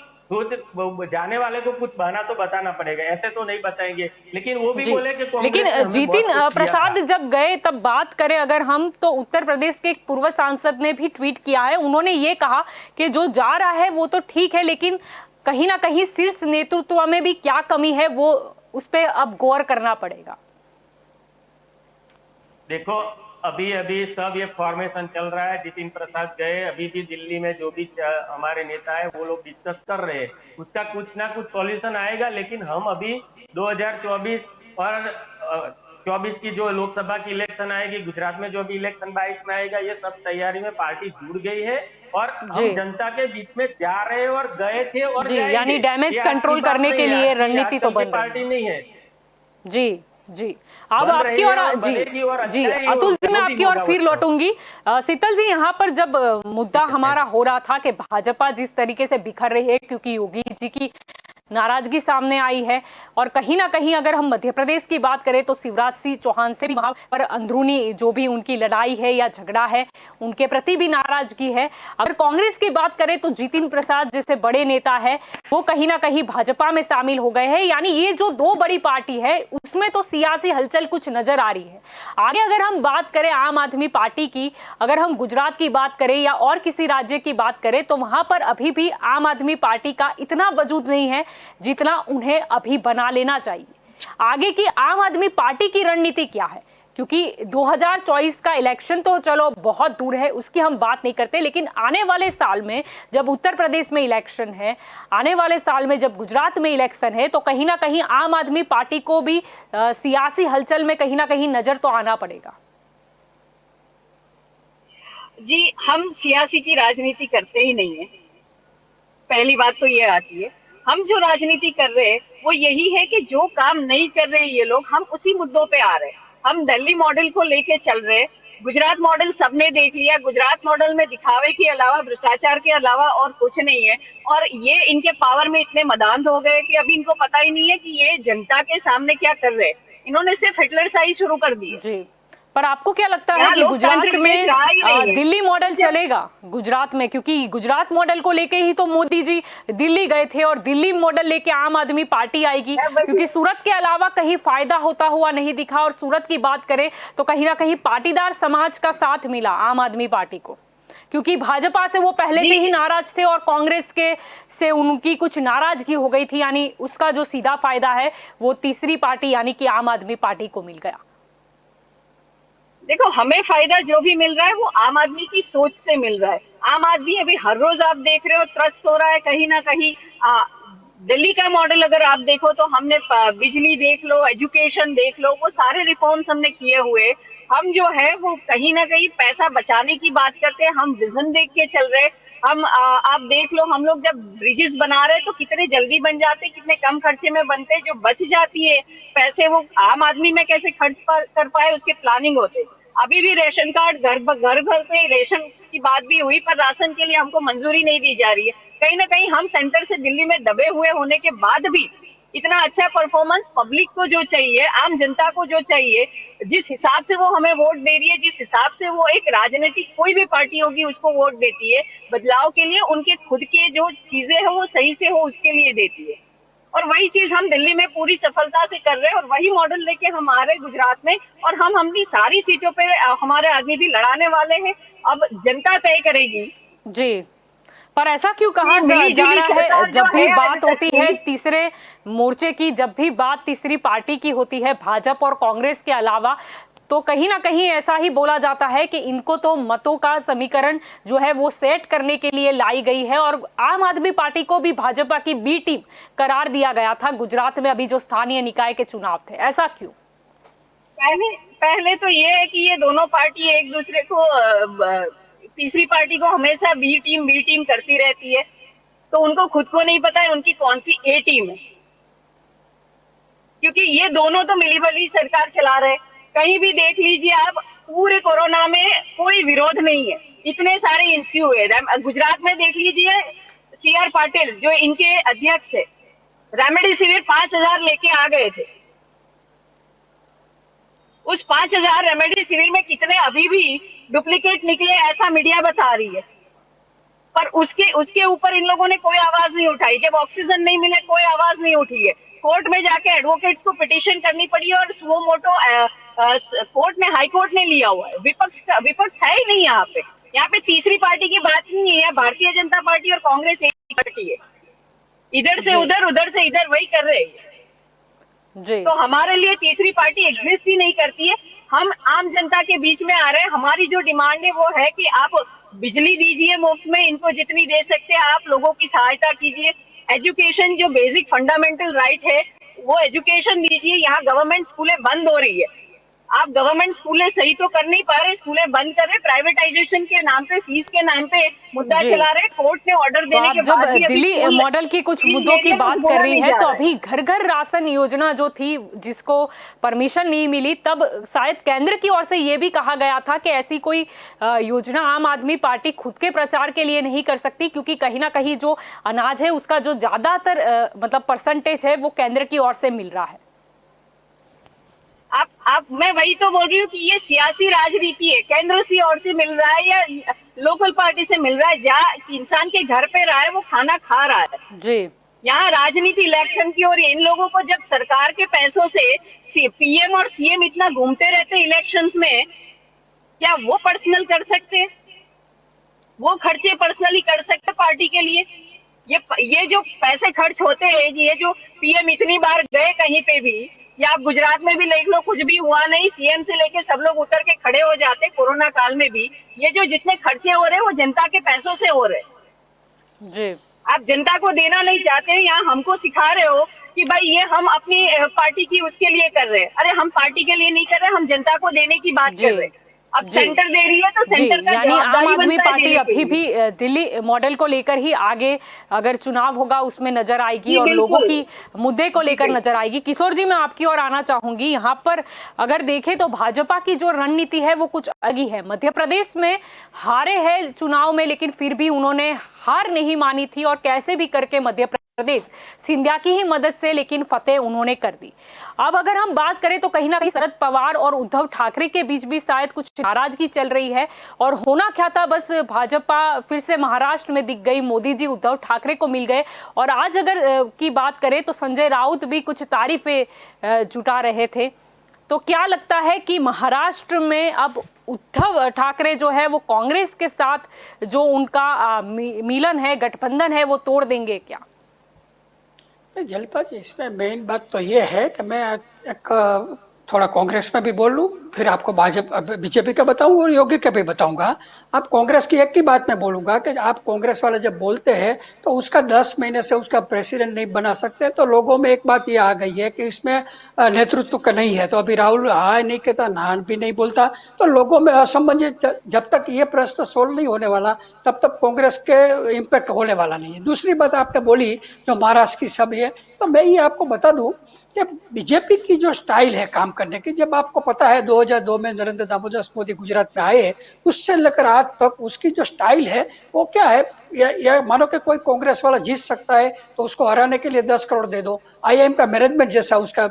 जाने वाले को कुछ बहाना तो बताना पड़ेगा, ऐसे तो नहीं बताएंगे। लेकिन वो भी जी बोले कि लेकिन कांग्रेस ने हमें जितिन बहुत कुछ दिया प्रसाद था। जब गए तब बात करें अगर हम, तो उत्तर प्रदेश के एक पूर्व सांसद ने भी ट्वीट किया है। उन्होंने ये कहा कि जो जा रहा है वो तो ठीक है, लेकिन कहीं ना कहीं शीर्ष नेतृत्व में भी क्या कमी है वो उस पर अब गौर करना पड़ेगा। देखो, अभी अभी सब ये फॉर्मेशन चल रहा है। जितिन प्रसाद गए, अभी भी दिल्ली में जो भी हमारे नेता है वो लोग डिस्कस कर रहे हैं, उसका कुछ ना कुछ सॉल्यूशन आएगा। लेकिन हम अभी 2024 और 24 की जो लोकसभा की इलेक्शन आएगी, गुजरात में जो भी इलेक्शन 22 में आएगा, ये सब तैयारी में पार्टी जुड़ गई है, और हम जी जनता के बीच में जा रहे हैं और गए थे और जी जाएंगे। यानी डैमेज ये आज की कंट्रोल बात करने नहीं के है, लिए आज की रणनीति तो आजकल की बन रही पार्टी है। नहीं है, जी जी अब बन आपकी रही है और और जी बनेगी और जी अच्छा ही अतुल जी, मैं जो भी आपकी ओर होगा फिर वो तो। लौटूंगी। शीतल जी, यहाँ पर जब मुद्दा हमारा हो रहा था कि भाजपा जिस तरीके से बिखर रही है क्योंकि योगी जी की नाराजगी सामने आई है, और कहीं ना कहीं अगर हम मध्य प्रदेश की बात करें तो शिवराज सिंह चौहान से भी वहां पर अंदरूनी जो भी उनकी लड़ाई है या झगड़ा है, उनके प्रति भी नाराजगी है। अगर कांग्रेस की बात करें तो जितिन प्रसाद जैसे बड़े नेता है वो कहीं ना कहीं भाजपा में शामिल हो गए हैं, यानी ये जो दो बड़ी पार्टी है उसमें तो सियासी हलचल कुछ नजर आ रही है। आगे अगर हम बात करें आम आदमी पार्टी की, अगर हम गुजरात की बात करें या और किसी राज्य की बात करें, तो वहां पर अभी भी आम आदमी पार्टी का इतना वजूद नहीं है जितना उन्हें अभी बना लेना चाहिए। आगे की आम आदमी पार्टी की रणनीति क्या है? क्योंकि 2024 का इलेक्शन तो चलो बहुत दूर है, उसकी हम बात नहीं करते, लेकिन आने वाले साल में जब उत्तर प्रदेश में इलेक्शन है, आने वाले साल में जब गुजरात में इलेक्शन है, तो कहीं ना कहीं आम आदमी पार्टी को भी सियासी हलचल में कहीं ना कहीं नजर तो आना पड़ेगा। जी, हम सियासी की राजनीति करते ही नहीं है, पहली बात तो ये आती है। हम जो राजनीति कर रहे हैं वो यही है कि जो काम नहीं कर रहे ये लोग, हम उसी मुद्दों पे आ रहे हैं। हम दिल्ली मॉडल को लेके चल रहे हैं, गुजरात मॉडल सबने देख लिया। गुजरात मॉडल में दिखावे के अलावा, भ्रष्टाचार के अलावा और कुछ नहीं है, और ये इनके पावर में इतने मदांध हो गए कि अभी इनको पता ही नहीं है कि ये जनता के सामने क्या कर रहे हैं। इन्होंने सिर्फ हिटलरशाही शुरू कर दी है। जी पर आपको क्या लगता है यहाँ कि गुजरात लोकतांत्रिक में देश रहा ही नहीं है। दिल्ली मॉडल चलेगा गुजरात में? क्योंकि गुजरात मॉडल को लेके ही तो मोदी जी दिल्ली गए थे, और दिल्ली मॉडल लेके आम आदमी पार्टी आएगी, क्योंकि सूरत के अलावा कहीं फायदा होता हुआ नहीं दिखा। और सूरत की बात करें तो कहीं ना कहीं पाटीदार समाज का साथ मिला आम आदमी पार्टी को, क्योंकि भाजपा से वो पहले से ही नाराज थे और कांग्रेस के से उनकी कुछ नाराजगी हो गई थी, यानी उसका जो सीधा फायदा है वो तीसरी पार्टी यानी कि आम आदमी पार्टी को मिल गया। देखो, हमें फायदा जो भी मिल रहा है वो आम आदमी की सोच से मिल रहा है। आम आदमी अभी हर रोज आप देख रहे हो त्रस्त हो रहा है कहीं ना कहीं। दिल्ली का मॉडल अगर आप देखो तो हमने बिजली देख लो, एजुकेशन देख लो, वो सारे रिफॉर्म्स हमने किए हुए। हम जो है वो कहीं ना कहीं पैसा बचाने की बात करते हैं, हम विजन देख के चल रहे। हम आप देख लो, हम लोग जब ब्रिजेस बना रहे तो कितने जल्दी बन जाते, कितने कम खर्चे में बनते, जो बच जाती है पैसे वो आम आदमी में कैसे खर्च कर पाए उसके प्लानिंग होते। अभी भी रेशन कार्ड घर घर पे रेशन की बात भी हुई, पर राशन के लिए हमको मंजूरी नहीं दी जा रही है। कहीं ना कहीं हम सेंटर से दिल्ली में दबे हुए होने के बाद भी इतना अच्छा परफॉर्मेंस पब्लिक को जो चाहिए, आम जनता को जो चाहिए, जिस हिसाब से वो हमें वोट दे रही है, जिस हिसाब से वो एक राजनीतिक कोई भी पार्टी होगी उसको वोट देती है बदलाव के लिए, उनके खुद के जो चीजें हैं वो सही से हो उसके लिए देती है। और वही चीज हम दिल्ली में पूरी सफलता से कर रहे हैं, और वही मॉडल लेके हम आ रहे गुजरात में, और हम अपनी सारी सीटों पे हमारे आदमी भी लड़ाने वाले हैं। अब जनता तय करेगी जी, पर ऐसा क्यों कहा जा रहा है जब भी बात होती है तीसरे मोर्चे की, जब भी बात तीसरी पार्टी की होती है भाजपा और कांग्रेस के अलावा, तो कहीं ना कहीं ऐसा ही बोला जाता है कि इनको तो मतों का समीकरण जो है वो सेट करने के लिए लाई गई है, और आम आदमी पार्टी को भी भाजपा की बी टीम करार दिया गया था गुजरात में अभी जो स्थानीय निकाय के चुनाव थे। ऐसा क्यों? पहले तो ये है कि ये दोनों पार्टी एक दूसरे को तीसरी पार्टी को हमेशा बी टीम करती रहती है, तो उनको खुद को नहीं पता है उनकी कौन सी ए टीम है, क्योंकि ये दोनों तो मिलीभली सरकार चला रहे। कहीं भी देख लीजिए आप, पूरे कोरोना में कोई विरोध नहीं है, इतने सारे इंस्यू हुए। गुजरात में देख लीजिए, CR पाटिल जो इनके अध्यक्ष है, रेमडेसिविर 5000 लेके आ गए थे। उस 5000 रेमडेसिविर में कितने अभी भी डुप्लीकेट निकले ऐसा मीडिया बता रही है, पर उसके ऊपर इन लोगों ने कोई आवाज नहीं उठाई। जब ऑक्सीजन नहीं मिले कोई आवाज नहीं उठी है। कोर्ट में जाके एडवोकेट्स को पिटीशन करनी पड़ी है, और वो मोटो कोर्ट ने, हाई कोर्ट ने लिया हुआ है। विपक्ष है ही नहीं यहाँ पे। यहाँ पे तीसरी पार्टी की बात ही नहीं है। भारतीय जनता पार्टी और कांग्रेस एक पार्टी है, इधर से उधर, उधर से इधर, वही कर रहे हैं जी। तो हमारे लिए तीसरी पार्टी एग्जिस्ट ही नहीं करती है। हम आम जनता के बीच में आ रहे हैं। हमारी जो डिमांड है वो है कि आप बिजली दीजिए मुफ्त में, इनको जितनी दे सकते हैं आप लोगों की सहायता कीजिए। एजुकेशन जो बेसिक फंडामेंटल राइट है वो एजुकेशन दीजिए। यहाँ गवर्नमेंट स्कूलें बंद हो रही है, आप गवर्नमेंट स्कूलें सही तो कर नहीं पा रहे, स्कूलें बंद कर रहे, प्राइवेटाइजेशन के नाम पे, फीस के नाम पे मुद्दा चला रहे। कोर्ट ने ऑर्डर देने के बाद भी दिल्ली मॉडल की कुछ मुद्दों की बात कर रही है, तो अभी घर घर राशन योजना जो थी जिसको परमिशन नहीं मिली, तब शायद केंद्र की ओर से ये भी कहा गया था कि ऐसी कोई योजना आम आदमी पार्टी खुद के प्रचार के लिए नहीं कर सकती, क्योंकि कहीं ना कहीं जो अनाज है उसका जो ज्यादातर मतलब परसेंटेज है वो केंद्र की ओर से मिल रहा है। मैं वही तो बोल रही हूँ कि ये सियासी राजनीति है। केंद्र की ओर से मिल रहा है या लोकल पार्टी से मिल रहा है, जहाँ इंसान के घर पे रहा है वो खाना खा रहा है जी। यहाँ राजनीति इलेक्शन की, और इन लोगों को जब सरकार के पैसों से PM और CM इतना घूमते रहते इलेक्शंस में, क्या वो पर्सनल कर सकते हैं? वो खर्चे पर्सनली कर सकते पार्टी के लिए? ये जो पैसे खर्च होते हैं, ये जो PM इतनी बार गए कहीं पे भी, या आप गुजरात में भी देख लो, कुछ भी हुआ नहीं, CM से लेके सब लोग उतर के खड़े हो जाते कोरोना काल में भी। ये जो जितने खर्चे हो रहे हैं वो जनता के पैसों से हो रहे हैं जी। आप जनता को देना नहीं चाहते हैं, यहाँ हमको सिखा रहे हो कि भाई ये हम अपनी पार्टी की उसके लिए कर रहे हैं। अरे हम पार्टी के लिए नहीं कर रहे, हम जनता को देने की बात कर रहे हैं। अब सेंटर दे रही है तो सेंटर का यानी आम आदमी पार्टी अभी भी दिल्ली मॉडल को लेकर ही आगे अगर चुनाव होगा उसमें नजर आएगी और लोगों की मुद्दे को लेकर नजर आएगी। किशोर जी, मैं आपकी ओर आना चाहूंगी। यहाँ पर अगर देखें तो भाजपा की जो रणनीति है वो कुछ अलग ही है। मध्य प्रदेश में हारे हैं चुनाव में, लेकिन फिर भी उन्होंने हार नहीं मानी थी और कैसे भी करके मध्य प्रदेश सिंधिया की ही मदद से, लेकिन फतेह उन्होंने कर दी। अब अगर हम बात करें तो कहीं ना कहीं शरद पवार और उद्धव ठाकरे के बीच भी शायद कुछ नाराजगी चल रही है। और होना क्या था, बस भाजपा फिर से महाराष्ट्र में दिख गई, मोदी जी उद्धव ठाकरे को मिल गए। और आज अगर की बात करें तो संजय राउत भी कुछ तारीफें जुटा रहे थे। तो क्या लगता है कि महाराष्ट्र में अब उद्धव ठाकरे जो है वो कांग्रेस के साथ जो उनका मिलन है, गठबंधन है, वो तोड़ देंगे क्या? जलपा जी, इसमें मेन बात तो ये है कि मैं एक थोड़ा कांग्रेस में भी बोल लूं, फिर आपको बीजेपी का बताऊं और योगी का भी बताऊंगा। आप कांग्रेस की एक ही बात में बोलूंगा कि आप कांग्रेस वाले जब बोलते हैं तो उसका 10 महीने से उसका प्रेसिडेंट नहीं बना सकते, तो लोगों में एक बात ये आ गई है कि इसमें नेतृत्व का नहीं है। तो अभी राहुल हाँ नहीं कहता, नान भी नहीं बोलता, तो लोगों में असमंजस, जब तक ये प्रश्न सोल्व नहीं होने वाला तब तक कांग्रेस के इम्पैक्ट होने वाला नहीं है। दूसरी बात आपने बोली जो महाराष्ट्र की सब है, तो मैं ये आपको बता दूं कि बीजेपी की जो स्टाइल है काम करने की, जब आपको पता है 2002 में नरेंद्र दामोदर मोदी गुजरात में आए, उससे लेकर आज तक उसकी जो स्टाइल है वो क्या है, या मानो कि कोई कांग्रेस वाला जीत सकता है तो उसको हराने के लिए 10 करोड़ दे दो, आईएम का मैनेजमेंट जैसा उसका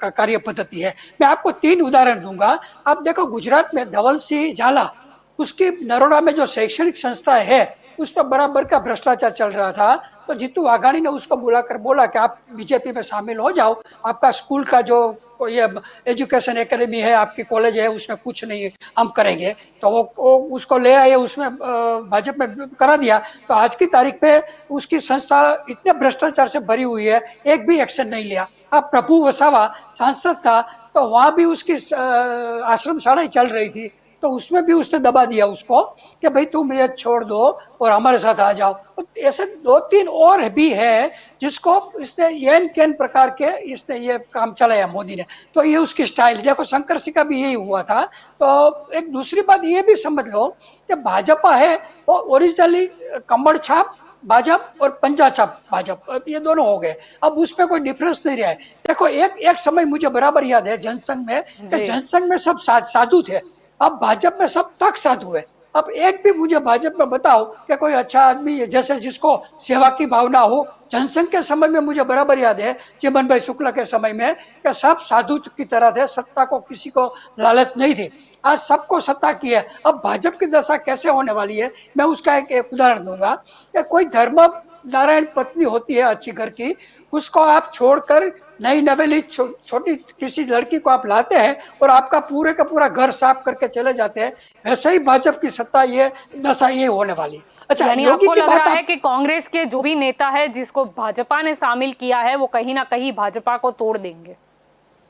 कार्य पद्धति है। मैं आपको 3 उदाहरण दूंगा। आप देखो गुजरात में धवल सिंह झाला, उसकी नरोडा में जो शैक्षणिक संस्था है उस पर बराबर का भ्रष्टाचार चल रहा था, तो जीतू वाघाणी ने उसको बुलाकर बोला कि आप बीजेपी में शामिल हो जाओ, आपका स्कूल का जो ये एजुकेशन एकेडमी है, आपकी कॉलेज है, उसमें कुछ नहीं हम करेंगे। तो वो उसको ले आए, उसमें भाजपा में करा दिया। तो आज की तारीख में उसकी संस्था इतने भ्रष्टाचार से भरी हुई है, एक भी एक्शन नहीं लिया। अब प्रभु वसावा सांसद था, तो वहां भी उसकी आश्रम शाला चल रही थी, तो उसमें भी उसने दबा दिया उसको कि भाई तुम ये छोड़ दो और हमारे साथ आ जाओ। तो ऐसे 2-3 और भी है जिसको इसने येन केन प्रकार के इसने ये काम चलाया मोदी ने। तो ये उसकी स्टाइल, देखो शंकर सिंह का भी यही हुआ था। तो एक दूसरी बात ये भी समझ लो कि भाजपा है वो ओरिजिनली कमर छाप भाजपा और पंजा छाप भाजपा, ये दोनों हो गए। अब उसमें कोई डिफरेंस नहीं रहा है। देखो एक समय मुझे बराबर याद है जनसंघ में, जनसंघ में सब साधु थे, अब भाजपा में सब तक साधु है। अब एक भी मुझे भाजपा में बताओ कि कोई अच्छा आदमी जैसे जिसको सेवा की भावना हो। जनसंघ के समय में मुझे बराबर याद है चिमन भाई शुक्ला के समय में कि सब साधु की तरह थे, सत्ता को किसी को लालच नहीं थी। आज सबको सत्ता की है। अब भाजपा की दशा कैसे होने वाली है, मैं उसका एक उदाहरण दूंगा कि कोई धर्म नारायण पत्नी होती है अच्छी घर की, उसको आप छोड़कर नई नवेली छोटी किसी लड़की को आप लाते हैं और आपका पूरे का पूरा घर साफ करके चले जाते हैं। वैसे ही भाजपा की सत्ता ये दशा ये होने वाली। अच्छा, यानी आपको लग रहा है कि कांग्रेस के जो भी नेता है जिसको भाजपा ने शामिल किया है वो कहीं ना कहीं भाजपा को तोड़ देंगे?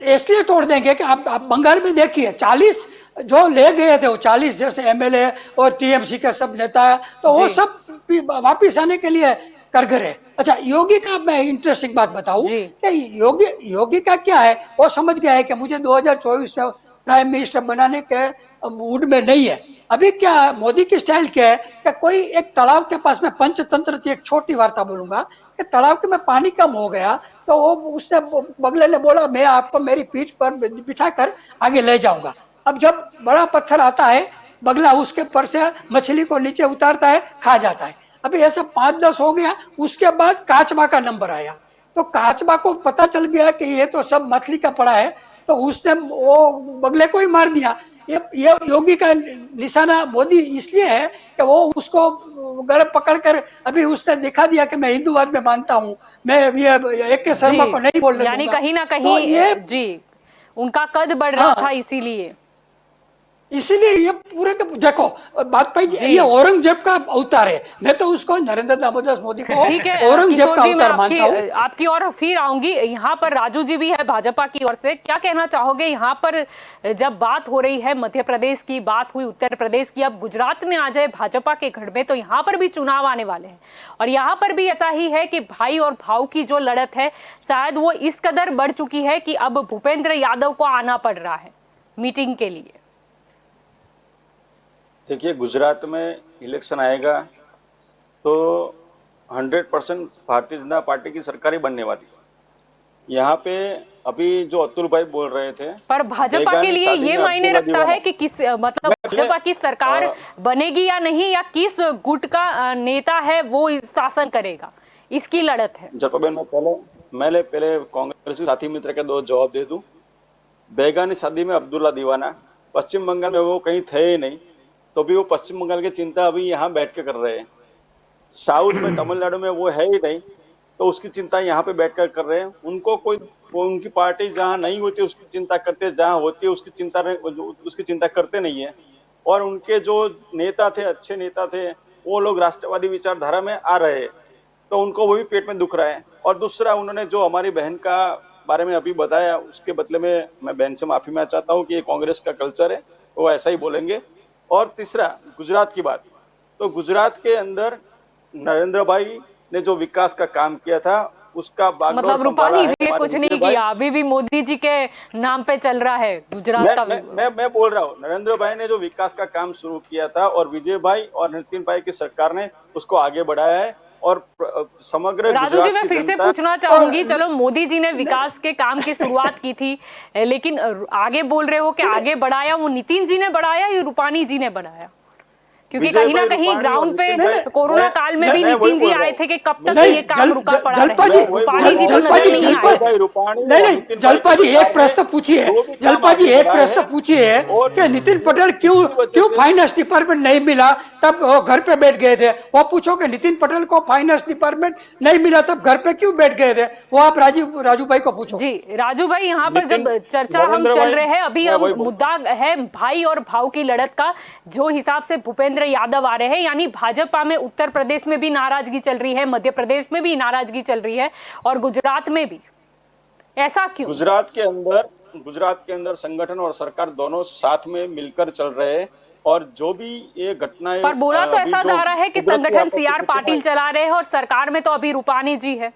इसलिए तोड़ देंगे कि आप बंगाल में देखिए 40 जो ले गए थे, वो 40 जैसे एमएलए और टीएमसी के सब नेता, तो वो सब वापिस आने के लिए करगर है। अच्छा, योगी का मैं इंटरेस्टिंग बात बताऊं कि योगी का क्या है, वो समझ गया है कि मुझे 2024 में प्राइम मिनिस्टर बनाने के मूड में नहीं है। अभी क्या मोदी की स्टाइल क्या है कि कोई एक तालाब के पास में पंचतंत्र की एक छोटी वार्ता बोलूंगा कि तालाब के में पानी कम हो गया, तो वो उसने बगले ने बोला मैं आपको मेरी पीठ पर बिठाकर आगे ले जाऊंगा। अब जब बड़ा पत्थर आता है, बगला उसके पर से मछली को नीचे उतारता है, खा जाता है। अभी ऐसा 5-10 हो गया। उसके बाद काचबा का नंबर आया, तो काचबा को पता चल गया कि ये तो सब मछली का पड़ा है, तो उसने वो बगले को ही मार दिया। ये योगी का निशाना मोदी इसलिए है कि वो उसको गले पकड़कर अभी उसने दिखा दिया कि मैं हिंदूवाद में मानता हूँ, मैं ये AK शर्मा को नहीं बोलने दूंगा। यानी कहीं ना कहीं ये जी उनका कद बढ़ रहा था, इसीलिए ये पूरे के देखो बात पाई ये औरंगजेब का अवतार है। मैं तो उसको नरेंद्र दामोदर मोदी को औरंगजेब का अवतार मानता हूँ। आपकी ओर फिर आऊंगी। यहाँ पर राजू जी भी है भाजपा की ओर से, क्या कहना चाहोगे? यहाँ पर जब बात हो रही है, मध्य प्रदेश की बात हुई, उत्तर प्रदेश की, अब गुजरात में आ जाए भाजपा के गढ़ में, तो यहाँ पर भी चुनाव आने वाले हैं और यहाँ पर भी ऐसा ही है कि भाई और भाव की जो लड़त है शायद वो इस कदर बढ़ चुकी है कि अब भूपेंद्र यादव को आना पड़ रहा है मीटिंग के लिए। देखिए, गुजरात में इलेक्शन आएगा तो 100% भारतीय जनता पार्टी की सरकार ही बनने वाली है। यहाँ पे अभी जो अतुल भाई बोल रहे थे, पर भाजपा के लिए ये मायने रखता है कि किस मतलब भाजपा की सरकार बनेगी या नहीं, या किस गुट का नेता है वो शासन करेगा, इसकी लड़त है। जलपाबेन, मैंने पहले कांग्रेस के साथी मित्र के दो जवाब दे दूं। बेगानी शादी में अब्दुल्ला दीवाना, पश्चिम बंगाल में वो कहीं थे ही नहीं, तो भी वो पश्चिम बंगाल की चिंता अभी यहाँ बैठ के कर रहे हैं। साउथ में, तमिलनाडु में वो है ही नहीं, तो उसकी चिंता यहाँ पे बैठकर कर रहे हैं। उनको कोई, उनकी पार्टी जहाँ नहीं होती उसकी चिंता करते, जहाँ होती है उसकी चिंता करते नहीं है। और उनके जो नेता थे, अच्छे नेता थे, वो लोग राष्ट्रवादी विचारधारा में आ रहे हैं, तो उनको वो भी पेट में दुख रहा है। और दूसरा, उन्होंने जो हमारी बहन का बारे में अभी बताया, उसके बदले में मैं बहन से माफी मांगना चाहता हूँ कि ये कांग्रेस का कल्चर है, वो ऐसा ही बोलेंगे। और तीसरा, गुजरात की बात, तो गुजरात के अंदर नरेंद्र भाई ने जो विकास का काम किया था उसका मतलब रूपाणी जी ने कुछ नहीं किया, अभी भी मोदी जी के नाम पे चल रहा है गुजरात का। मैं बोल रहा हूँ, नरेंद्र भाई ने जो विकास का काम शुरू किया था और विजय भाई और नितिन भाई की सरकार ने उसको आगे बढ़ाया है। और समग्र राजू जी, मैं फिर से पूछना चाहूंगी, चलो मोदी जी ने विकास के काम की शुरुआत की थी, लेकिन आगे बोल रहे हो कि आगे बढ़ाया वो नितिन जी ने बढ़ाया या रूपाणी जी ने बढ़ाया? क्योंकि कहीं ना कहीं ग्राउंड पे कोरोना काल में भी नितिन जी आए थे कि कब तक ये काम रुका पड़ा रहेगा। रूपाणी जी तो नजर नहीं आए। नहीं, जलपा जी एक प्रश्न पूछिए, जलपा जी एक प्रश्न पूछिए कि नितिन पटेल क्यों फाइनेंस डिपार्टमेंट नहीं मिला तब वो घर पे बैठ गए थे? वो पूछो कि नितिन पटेल को फाइनेंस डिपार्टमेंट नहीं मिला तब घर पे क्यों बैठ गए थे? वो आप राजू भाई को पूछो। जी राजू भाई, यहाँ पर जब चर्चा हम चल रहे हैं, अभी हम मुद्दा है भाई और भाव की लड़त का, जो हिसाब से भूपेंद्र यादव आ रहे हैं, यानी भाजपा में उत्तर प्रदेश में भी नाराजगी चल रही है, मध्य प्रदेश में भी नाराजगी चल रही है और गुजरात में भी। ऐसा क्यों? गुजरात के अंदर संगठन और सरकार दोनों साथ में मिलकर चल रहे हैं। और जो भी ये घटनाएं, पर बोला तो ऐसा जा रहा है कि संगठन सीआर पाटिल चला रहे हैं और सरकार में तो अभी रूपाणी जी है।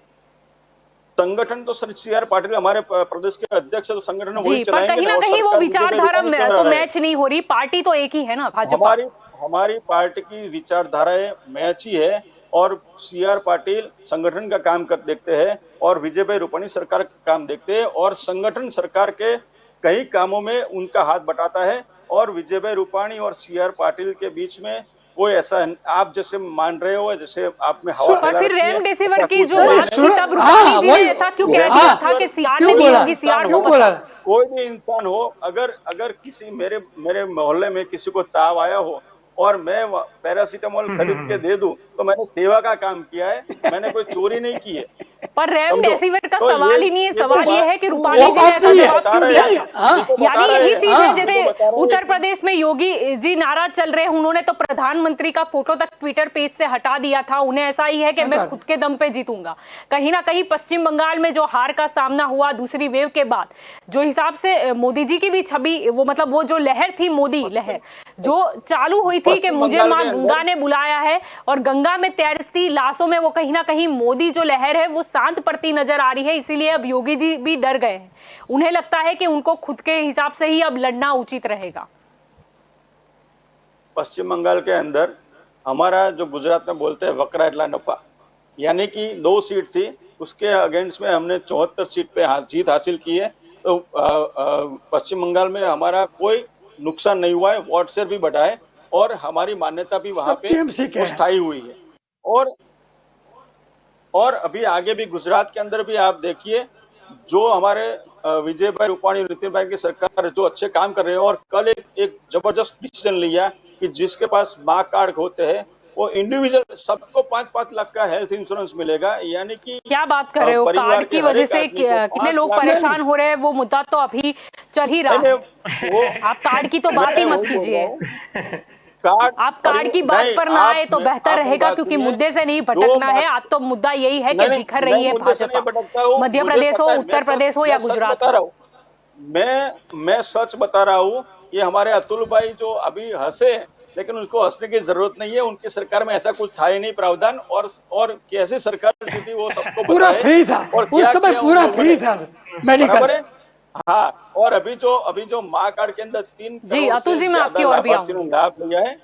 संगठन तो सर सीआर पाटिल हमारे प्रदेश के अध्यक्ष, तो संगठन वही चलाएंगे। पर कहीं ना कहीं वो विचारधारा तो मैच नहीं हो रही, पार्टी तो एक ही है ना, भाजपा। हमारी पार्टी की विचारधाराएं मैच ही है और सीआर पाटिल संगठन का काम कर देखते हैं और विजय भाई रूपाणी सरकार का काम देखते हैं, और संगठन सरकार के कई कामों में उनका हाथ बटाता है। और विजय भाई रूपाणी और सीआर पाटिल के बीच में कोई ऐसा आप जैसे मान रहे हो, जैसे आप में हवा। पर फिर रेमडेसिविर की जो बात थी तब रूपाणी जी ने ऐसा क्यों कह दिया था कि सीआर ने दी होगी? सीआर को पता। कोई भी इंसान हो, अगर किसी मेरे मोहल्ले में किसी को ताव आया हो और मैं पैरासीटामोल खरीद के दे दूं, तो मैंने सेवा का काम किया है, मैंने कोई चोरी नहीं की है। पर रेमडेसिविर का सवाल ही नहीं है, सवाल ये है कि रूपाणी जी ने ऐसा जवाब क्यों दिया? यानी यही चीज है, जैसे उत्तर प्रदेश में योगी जी नाराज चल रहे हैं, उन्होंने तो प्रधानमंत्री का फोटो तक ट्विटर पेज से हटा दिया था। उन्हें ऐसा ही है कि मैं खुद के दम पे जीतूंगा। कहीं ना कहीं पश्चिम बंगाल में जो हार का सामना हुआ दूसरी वेव के बाद, जो हिसाब से मोदी जी की भी छवि, वो मतलब वो जो लहर थी, मोदी लहर जो चालू हुई थी कि मुझे मां गंगा ने बुलाया है, और गंगा में तैरती लाशों में वो कहीं ना कहीं मोदी जो लहर है वो शांत पड़ती नजर आ रही है। इसीलिए अब योगी जी भी डर गए हैं, उन्हें लगता है कि उनको खुद के हिसाब से ही अब लड़ना उचित रहेगा। पश्चिम बंगाल के अंदर हमारा जो गुजरात में बोलते हैं वक्रा एटला नफा, यानी कि 2 सीट थी, उसके अगेंस्ट में हमने 74 सीट पे जीत हासिल की है। तो पश्चिम बंगाल में हमारा कोई नुकसान नहीं हुआ है, वोट शेयर भी बढ़ा है और हमारी मान्यता भी वहां पे स्थायी हुई है। और अभी आगे भी गुजरात के अंदर भी आप देखिए, जो हमारे विजय भाई रूपाणी और नितिन भाई की सरकार जो अच्छे काम कर रहे हैं। और कल एक जबरदस्त डिसीजन लिया कि जिसके पास माँ कार्ड होते हैं वो इंडिविजुअल सबको 5-5 लाख का हेल्थ इंश्योरेंस मिलेगा। यानी कि क्या बात कर रहे हो? कार्ड की वजह से कितने लोग परेशान हो रहे हैं, वो मुद्दा तो अभी चल ही रहा है। आप कार्ड की तो बात ही मत कीजिए। आप कार्ड की बात पर ना आए तो बेहतर रहेगा, क्योंकि मुद्दे से नहीं भटकना है। आज तो मुद्दा यही है कि बिखर रही है भाजपा, मध्य प्रदेश हो, उत्तर प्रदेश हो या गुजरात। मैं सच बता रहा हूँ। ये हमारे अतुल भाई जो अभी हंसे, लेकिन उनको हंसने की जरूरत नहीं है। उनकी सरकार में ऐसा कुछ था ही नहीं प्रावधान, और कैसे सरकार की थी वो सबको पूरा फ्री था, और उस समय पूरा फ्री था मेडिकल। हाँ, और अभी जो माँ कार्ड के अंदर 3 जी अतुल जी, मैं आपकी ओर भी आऊंगी। लाभ लिया है।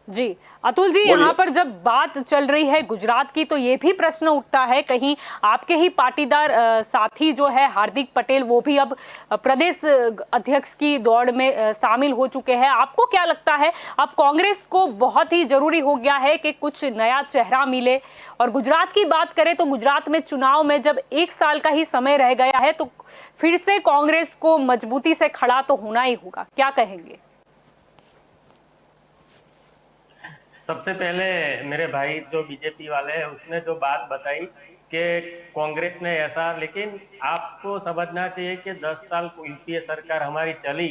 जी अतुल जी, यहाँ पर जब बात चल रही है गुजरात की तो ये भी प्रश्न उठता है, कहीं आपके ही पाटीदार साथी जो है हार्दिक पटेल वो भी अब प्रदेश अध्यक्ष की दौड़ में शामिल हो चुके हैं। आपको क्या लगता है, अब कांग्रेस को बहुत ही जरूरी हो गया है कि कुछ नया चेहरा मिले? और गुजरात की बात करें तो गुजरात में चुनाव में जब 1 साल का ही समय रह गया है तो फिर से कांग्रेस को मजबूती से खड़ा तो होना ही होगा, क्या कहेंगे? सबसे पहले मेरे भाई जो बीजेपी वाले हैं उसने जो बात बताई कि कांग्रेस ने ऐसा, लेकिन आपको समझना चाहिए कि 10 साल यूपीए सरकार हमारी चली,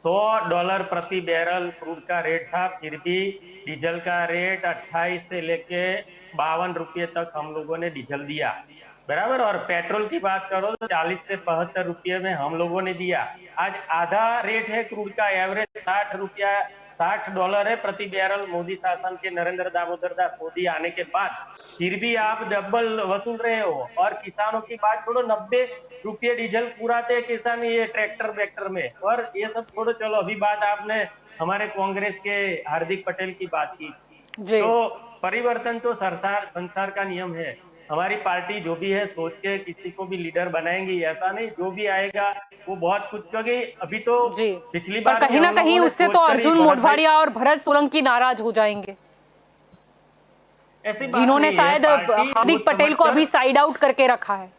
$100 प्रति बैरल क्रूड का रेट था, फिर भी डीजल का रेट 28 से लेके 52 रुपये तक हम लोगों ने डीजल दिया, बराबर। और पेट्रोल की बात करो तो 40 से 72 रुपये में हम लोगों ने दिया। आज आधा रेट है क्रूड का, एवरेज $60 है प्रति बैरल मोदी शासन के, नरेंद्र दामोदर दास मोदी आने के बाद, फिर भी आप डबल वसूल रहे हो। और किसानों की बात छोड़ो, 90 रुपये डीजल पुराते हैं किसान ये ट्रैक्टर वैक्टर में, और ये सब छोड़ो, चलो अभी बात आपने हमारे कांग्रेस के हार्दिक पटेल की बात की, तो परिवर्तन तो संसार का नियम है। हमारी पार्टी जो भी है सोच के किसी को भी लीडर बनाएंगी, ऐसा नहीं जो भी आएगा वो बहुत कुछ करेगी। अभी तो पिछली बार कहीं ना कहीं उससे तो अर्जुन मोढवाडिया और भरत सोलंकी नाराज हो जाएंगे, जिन्होंने शायद हार्दिक पटेल को अभी साइड आउट करके रखा है।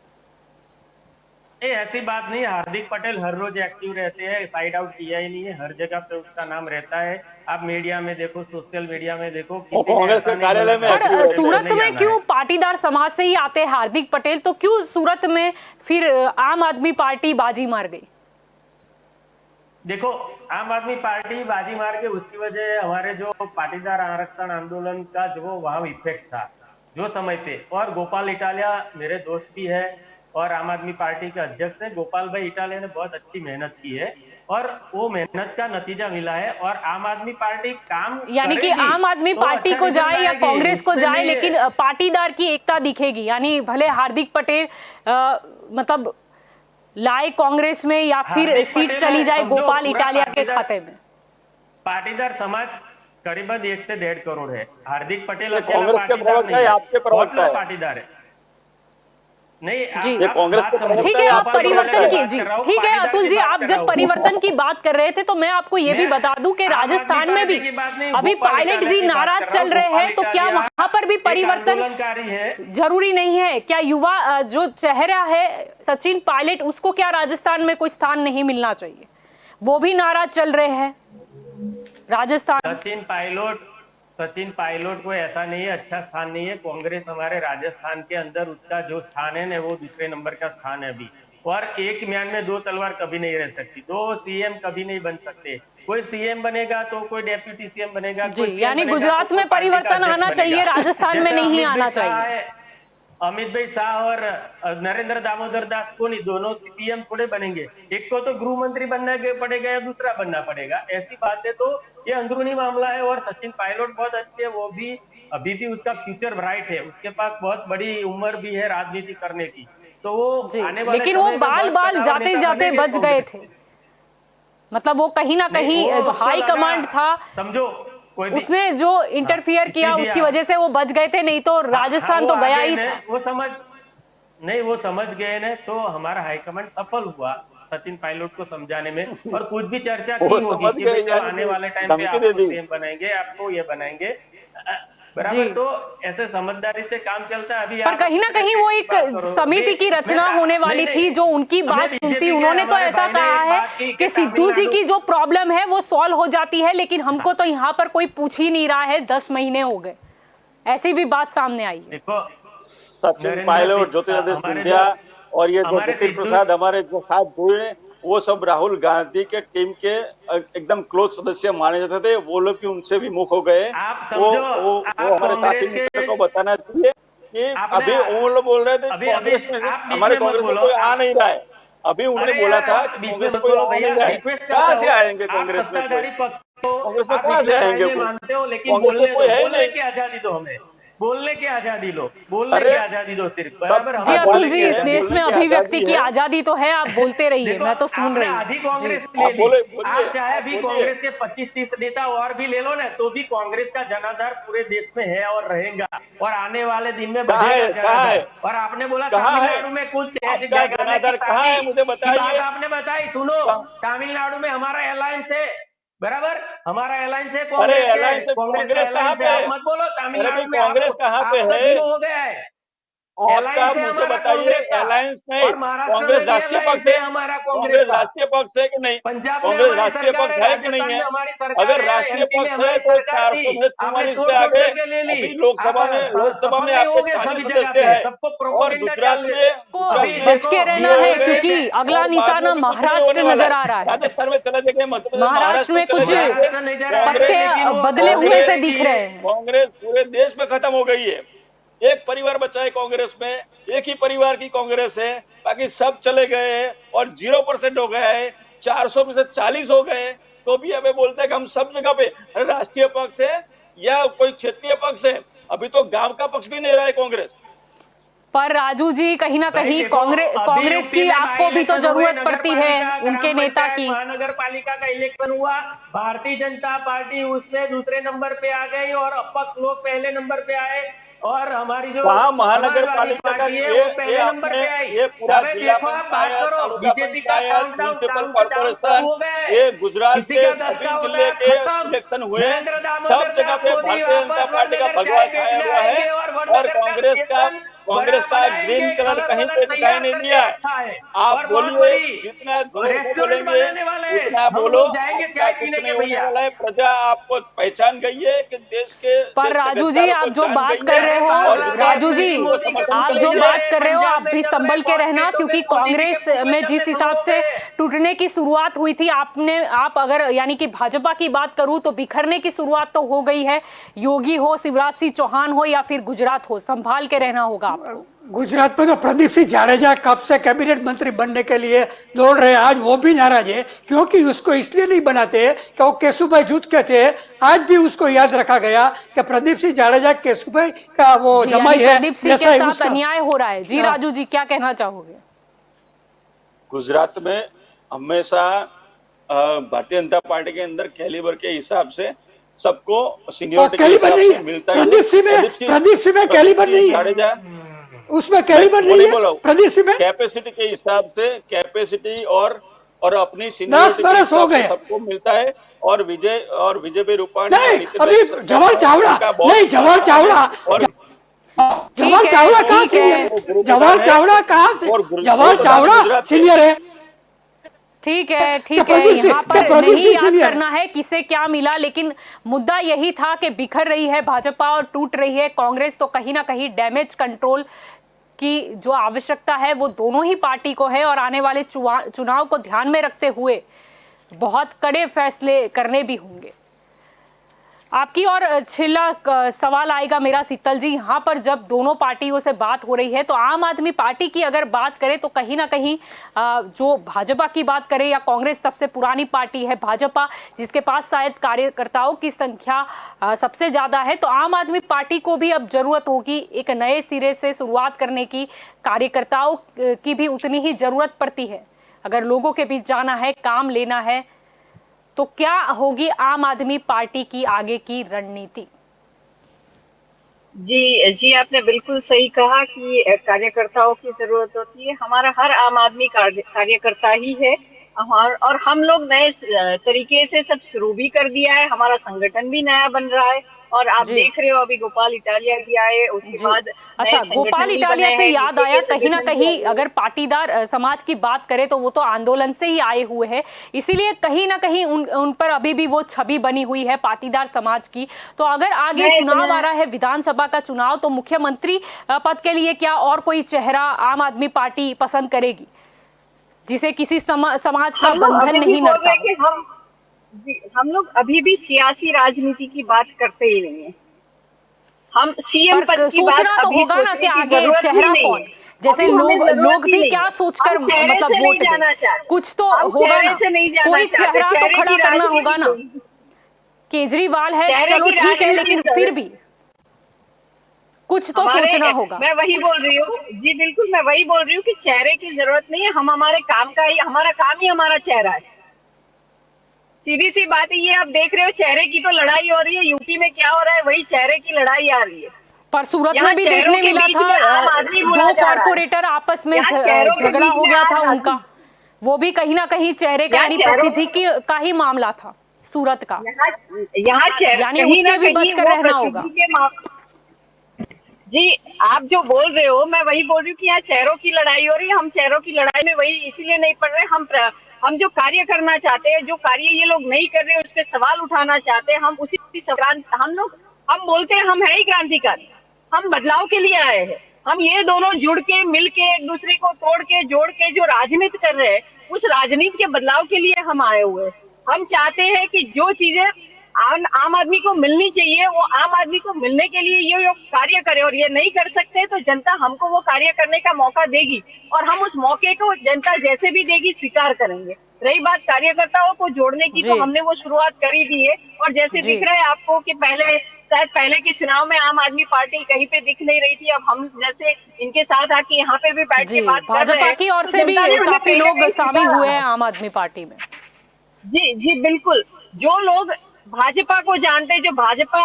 ऐसी बात नहीं, हार्दिक पटेल हर रोज एक्टिव रहते हैं, साइड आउट किया ही नहीं है, हर जगह पे उसका नाम रहता है। आप मीडिया में देखो, सोशल मीडिया में देखो, कांग्रेस के कार्यालय में। पर सूरत में क्यों पाटीदार समाज से ही आते हैं हार्दिक पटेल, तो क्यों सूरत में फिर आम आदमी पार्टी बाजी मार गई? देखो, आम आदमी पार्टी बाजी मार के उसकी वजह हमारे जो पाटीदार आरक्षण आंदोलन का जो वहां इफेक्ट था जो समय पे, और गोपाल इटालिया मेरे दोस्त भी है और आम आदमी पार्टी के अध्यक्ष है। गोपाल भाई इटालिया ने बहुत अच्छी मेहनत की है और वो मेहनत का नतीजा मिला है, और आम आदमी पार्टी काम यानी कि आम आदमी पार्टी को जाए या कांग्रेस को जाए, लेकिन पाटीदार की एकता दिखेगी। यानी भले हार्दिक पटेल मतलब लाए कांग्रेस में या फिर सीट चली जाए गोपाल इटालिया के खाते में। पाटीदार समाज करीबन 1 से 1.5 करोड़ है। हार्दिक पटेल कांग्रेस के प्रवक्ता है, आपके प्रवक्ता है, पाटीदार है नहीं जी, ये कांग्रेस के ठीक है। आप परिवर्तन की जी ठीक है अतुल जी, आप जब परिवर्तन की बात कर रहे थे तो मैं आपको ये भी बता दूं कि राजस्थान में भी अभी पायलट जी नाराज चल रहे हैं, तो क्या वहां पर भी परिवर्तन जरूरी नहीं है? क्या युवा जो चेहरा है सचिन पायलट, उसको क्या राजस्थान में कोई स्थान नहीं मिलना चाहिए? वो भी नाराज चल रहे हैं राजस्थान। सचिन पायलट को ऐसा नहीं है, अच्छा स्थान नहीं है। कांग्रेस हमारे राजस्थान के अंदर उसका जो स्थान है ना, वो दूसरे नंबर का स्थान है अभी। और एक म्यान में 2 तलवार कभी नहीं रह सकती, 2 सीएम कभी नहीं बन सकते। कोई सीएम बनेगा तो कोई डेप्यूटी सीएम बनेगा जी, यानी गुजरात में परिवर्तन आना चाहिए, राजस्थान में नहीं आना चाहिए। अमित भाई शाह और नरेंद्र दामोदर दास को नहीं, दोनों पीएम थोड़े बनेंगे, एक को तो गृह मंत्री बनना पड़ेगा या दूसरा बनना पड़ेगा। ऐसी बात है, तो ये अंदरूनी मामला है। और सचिन पायलट बहुत अच्छे है, वो भी अभी भी उसका फ्यूचर ब्राइट है, उसके पास बहुत बड़ी उम्र भी है राजनीति करने की, तो वो आने वाले लेकिन वो बाल जाते जाते बच गए थे, मतलब वो कहीं ना कहीं जो हाई कमांड था समझो उसने जो इंटरफियर किया उसकी वजह से वो बच गए थे, नहीं तो राजस्थान तो गया ही था। वो समझ गए ने, तो हमारा हाईकमांड सफल हुआ सचिन पायलट को समझाने में। और कुछ भी चर्चा की होगी कि आने वाले टाइम पे आपको सीएम बनाएंगे, आपको ये बनाएंगे, बराबर, तो ऐसे समझदारी से काम चलता है। अभी पर कहीं ना कहीं वो एक समिति की रचना होने वाली थी जो उनकी बात सुनती। उन्होंने तो ऐसा कहा है कि सिद्धू जी की जो प्रॉब्लम है वो सॉल्व हो जाती है, लेकिन हमको तो यहाँ पर कोई पूछ ही नहीं रहा है, 10 महीने हो गए, ऐसी भी बात सामने आई है। देखो, सचिन पायलट, ज्योतिरादित्य सिंधिया और ये जो नितिन प्रसाद हमारे जो साथ जुड़े, वो सब राहुल गांधी के टीम के एकदम क्लोज सदस्य माने जाते थे। वो लोग भी उनसे भी मुख हो गए। वो हमारे साथी मित्र को बताना चाहिए कि अभी वो लोग बोल रहे थे कांग्रेस में, हमारे कांग्रेस में कोई आ नहीं रहा है। अभी उन्होंने बोला था कि कांग्रेस में कोई आ नहीं रहा है। कहाँ से आएंगे कांग्रेस में? कांग्रेस में कहाँ से आएंगे? कांग्रेस में कोई है नहीं, आजादी दो हमें। बोलने की आजादी लो, बोलने अरे, की आजादी दो सिर्फ, बराबर। जी हमारे अतुल बोलने जी, की इस आजादी देश दो। में बोलने की अभिव्यक्ति आजादी की है। आजादी तो है, आप बोलते रहिए, देखो, मैं तो सुन आपने रही हूँ आधी जी। कांग्रेस आप ले ली, बोलिए, आप चाहे आप भी बोलिए। कांग्रेस के 25-30 नेता और भी ले लो ना, तो भी कांग्रेस का जनाधार पूरे देश में है और रहेगा, और आने वाले दिन में कहाँ बढ़ेगा है, कहाँ है, जनाधार। और आपने बोला कहाँ है तमिलनाडु में कुछ आपका जगाने की जनाधार, कहाँ है मुझे बात बताइए। आपने बताई, सुनो। तमिलनाडु में हमारा अलायंस है, बराबर, हमारा अलायंस है अरे कांग्रेस का कांग्रेस कहाँ अलायंस है। पे आप है? मत बोलो अरे भाई तमिलनाडु में, कांग्रेस कहाँ पे आपका है? जीरो हो गया है। आपका अलायंस है मुझे हमारा बताइए, कांग्रेस का, अलायंस नहीं, और महाराष्ट्र कांग्रेस में भी राष्ट्रीय अलायंस पक्ष है है? हमारा कांग्रेस कांग्रेस का। राष्ट्रीय पक्ष है कि नहीं? पंजाब में कांग्रेस हमारी राष्ट्रीय सरकार पक्ष है, है कि नहीं राजस्थान है? में हमारी सरकार अगर है, राष्ट्रीय एमपी में पक्ष है हमारी तो सरकार 400 थी। में आपने 44 तोड़ पे आ फोड़ गए। करके ले ली। अभी आप लोकसभा में सफल नहीं आपके होगे 40 सभी जगह सदस्य पे, है। सबको और प्रोपोगेंडा को अभी बच देखो, के रहना 0 हो है, गए, क्योंकि अगला और बाद में निशाना भी कुछ नहीं महाराष्ट्र होने वाला नजर है। आ रहा है। राजस्थान में चले जाएंगे, मध्य प्रदेश, महाराष्ट्र में चले कुछ जाएंगे। महाराष्ट्र नजर आ रहा है, कांग्रेस लेकिन वो बदले हुए से दिख रहे हैं। कांग्रेस पूरे देश में खत्म हो गई है। एक परिवार बचा है कांग्रेस में, एक ही परिवार की कांग्रेस है, बाकी सब चले गए हैं और 0% हो गया है। 400 में से 40 हो गए, तो भी हमें बोलते हैं कि हम सब जगह पे राष्ट्रीय पक्ष है या कोई क्षेत्रीय पक्ष है। अभी तो गांव का पक्ष भी नहीं रहा है कांग्रेस। पर राजू जी, कहीं ना भाई कहीं देखो, अभी कांग्रेस यूपी की में आपको भी तो बाई-इलेक्शन हुए, जरूरत पड़ती है नगरपालिका, उनके ग्राम नेता पंचायत, की। महानगर पालिका का इलेक्शन हुआ, भारतीय जनता पार्टी उसमें दूसरे नंबर पे आ गई और अपक्ष लोग पहले नंबर पे आए, और हमारी जो वहां महानगर समाजवादी पालिका का पार्टी है ये वो पहले नंबर आपने पे आई। ये पूरा अबे जिला देखो, आप बात पंचायत, करो, तालुका बीजेपी का पंचायत, काउंटडाउन म्युनिसिपल चालू कॉर्पोरेशन, हो गया है, ये गुजरात किसी के का सभी 10 का हो जिले गया के खत्म। इलेक्शन हुए, नरेंद्र सब दामोदर जगह दास पे मोदी भारतीय जनता वापस पार्टी का वडनगर भगवा चाय छाया बेचने हुआ है। आएंगे और और वडनगर का स्टेशन बड़ा कांग्रेस का बनाएंगे, ग्रीन कलर कलर कहीं वलर पे दिखाई तैयार नहीं करके दिया। रखा है। आप और बहुत बोलिए, बड़ी जितना जोर से रेस्टोरेंट बोलेंगे बनाने वाले हैं उतना हम बोलो, लोग, जाएंगे आपका चाय कुछ पीने नहीं के होने भैया। वाला है। प्रजा आपको पहचान गई है कि पर देश के राजू जी, गद्दारों को आप जो जान बात गई कर है। रहे और हो, जितना राजू जी, उनको समर्थन आप जो करेंगे। बात कर रहे हो, आप भी संभल के रहना, क्योंकि कांग्रेस में जिस हिसाब से टूटने की शुरुआत हुई थी, आप अगर यानी कि भाजपा की बात करूं तो बिखरने की शुरुआत तो हो गई है। योगी हो, शिवराज सिंह चौहान हो या फिर गुजरात हो, संभाल के रहना होगा आपको। गुजरात में तो प्रदीप सिंह जाडेजा कब से कैबिनेट मंत्री बनने के लिए दौड़ रहे हैं, आज वो भी नाराज है, क्योंकि उसको इसलिए नहीं बनाते कि वो केशुभाई जूथ के थे। आज भी उसको याद रखा गया कि प्रदीप सिंह जाडेजा केशुभाई का वो जी, जमाई यानी है, प्रदीप सिंह जैसा के ही साथ उसका अन्याय हो रहा है। जी हाँ। राजू जी, क्या कहना चाहोगे? गुजरात में हमेशा भारतीय जनता पार्टी के अंदर कैलिबर के हिसाब से सबको सीनियरिटी के कैलिबर हिसाब नहीं से है। मिलता ही है। प्रदीप सिंह में कैलिबर नहीं है, जाडेजा, उसमें कैलिबर वो नहीं नहीं है बोला, प्रदीप सिंह में। कैपेसिटी के हिसाब से, कैपेसिटी और अपनी 10 सीनियरिटी के बरस हो हिसाब से गए। सबको मिलता है। और विजय भाई रूपाणी और नहीं, नीतिन अभी भाई सरकार जवाहर है, चावड़ा उनका बहुत नहीं, जवाहर बड़ा चावड़ा और जवाहर है, चावड़ा कहाँ ठीक है। सीनियर है? गुरु जवाहर प्रधान है। चावड़ा कहाँ से? और जवाहर चावड़ा गुजरात के। सीनियर है। ठीक है, ठीक है। प्रदीप सिंह- यहाँ पर प्रदीप नहीं सिंह याद सीनियर है। करना है किसे क्या मिला, लेकिन मुद्दा यही था कि बिखर रही है भाजपा और टूट रही है कांग्रेस, तो कहीं ना कहीं डैमेज कंट्रोल की जो आवश्यकता है वो दोनों ही पार्टी को है, और आने वाले चुनाव को ध्यान में रखते हुए बहुत कड़े फैसले करने भी होंगे। आपकी और छिला सवाल आएगा मेरा, शीतल जी। यहाँ पर जब दोनों पार्टियों से बात हो रही है, तो आम आदमी पार्टी की अगर बात करें तो कहीं ना कहीं जो भाजपा की बात करें या कांग्रेस, सबसे पुरानी पार्टी है भाजपा, जिसके पास शायद कार्यकर्ताओं की संख्या सबसे ज़्यादा है, तो आम आदमी पार्टी को भी अब जरूरत होगी एक नए सिरे से शुरुआत करने की। कार्यकर्ताओं की भी उतनी ही जरूरत पड़ती है अगर लोगों के बीच जाना है, काम लेना है। तो क्या होगी आम आदमी पार्टी की आगे की रणनीति? जी, आपने बिल्कुल सही कहा कि कार्यकर्ताओं की जरूरत होती है। हमारा हर आम आदमी कार्यकर्ता ही है। और हम लोग नए तरीके से सब शुरू भी कर दिया है। हमारा संगठन भी नया बन रहा है, और आप देख रहे हो अभी गोपाल इटालिया भी आए, उसके बाद अच्छा, गोपाल इटालिया से याद आया, कहीं ना कहीं अगर पाटीदार समाज की बात करें तो वो तो आंदोलन से ही आए हुए हैं, इसीलिए कहीं ना कहीं उन पर अभी भी वो छवि बनी हुई है पाटीदार समाज की। तो अगर आगे चुनाव आ रहा है, विधानसभा का चुनाव, तो मुख्यमंत्री पद के लिए क्या और कोई चेहरा आम आदमी पार्टी पसंद करेगी जिसे किसी समाज का बंधन नहीं नड़ता? हम लोग अभी भी सियासी राजनीति की बात करते ही नहीं है। हम सीएम पद की बात सोचना तो होगा ना कि आगे चेहरा कौन, जैसे लोग भी क्या सोचकर मतलब वोट दें, कुछ तो होगा ना, कोई चेहरा तो खड़ा करना होगा ना। केजरीवाल है, चलो ठीक है, लेकिन फिर भी कुछ तो सोचना होगा। मैं वही बोल रही हूँ जी, बिल्कुल मैं वही बोल रही हूँ कि चेहरे की जरूरत नहीं है, हम हमारे काम का ही, हमारा काम ही हमारा चेहरा है। सीधी सी बात है, ये आप देख रहे हो चेहरे की तो लड़ाई हो रही है, यूपी में क्या हो रहा है वही चेहरे की लड़ाई आ रही है। पर सूरत यहाँ में भी चेहरों देखने के मिला बीच था, में आम आदमी बोला दो जा रहा है। कॉरपोरेटर आपस में यहाँ चेहरों के झगड़ा बीच हो में गया था आम उनका, आदमी, वो भी कहीं ना कहीं चेहरे का यहाँ यानी चेहरों प्रसिद्धि का ही मामला था सूरत का, यहाँ यानी कहीं ना उससे भी कहीं बचकर वो रहना होगा। प्रसिद्धि के जी, आप जो बोल रहे हो मैं वही बोल रही हूँ कि यहाँ चेहरों की लड़ाई हो रही है। हम चेहरों की लड़ाई में वही इसीलिए नहीं पड़ रहे, हम जो कार्य करना चाहते हैं, जो कार्य ये लोग नहीं कर रहे, उस पर सवाल उठाना चाहते हैं, हम उसी सवाल, हम बोलते हैं हम है ही क्रांतिकारी, हम बदलाव के लिए आए हैं। हम ये दोनों जुड़ के मिल के एक दूसरे को तोड़ के जोड़ के जो राजनीति कर रहे हैं, उस राजनीति के बदलाव के लिए हम आए हुए हैं। हम चाहते हैं कि जो चीजें आम आदमी को मिलनी चाहिए, वो आम आदमी को मिलने के लिए ये कार्य करे, और ये नहीं कर सकते तो जनता हमको वो कार्य करने का मौका देगी, और हम उस मौके को जनता जैसे भी देगी स्वीकार करेंगे। रही बात कार्यकर्ताओं को जोड़ने की, तो जी हमने वो शुरुआत करी दी है, और जैसे जी दिख रहा है आपको कि पहले के चुनाव में आम आदमी पार्टी कहीं पे दिख नहीं रही थी, अब हम जैसे इनके साथ आके यहाँ पे भी बैठ के जी, बात कर रहे भाजपा हैं, की ओर तो से भी जनता ने हमें काफी कहीं ना लोग कहीं शामिल स्वीकारा हुए है। हैं आम आदमी पार्टी में। जी जी बिल्कुल, जो लोग भाजपा को जानते, जो भाजपा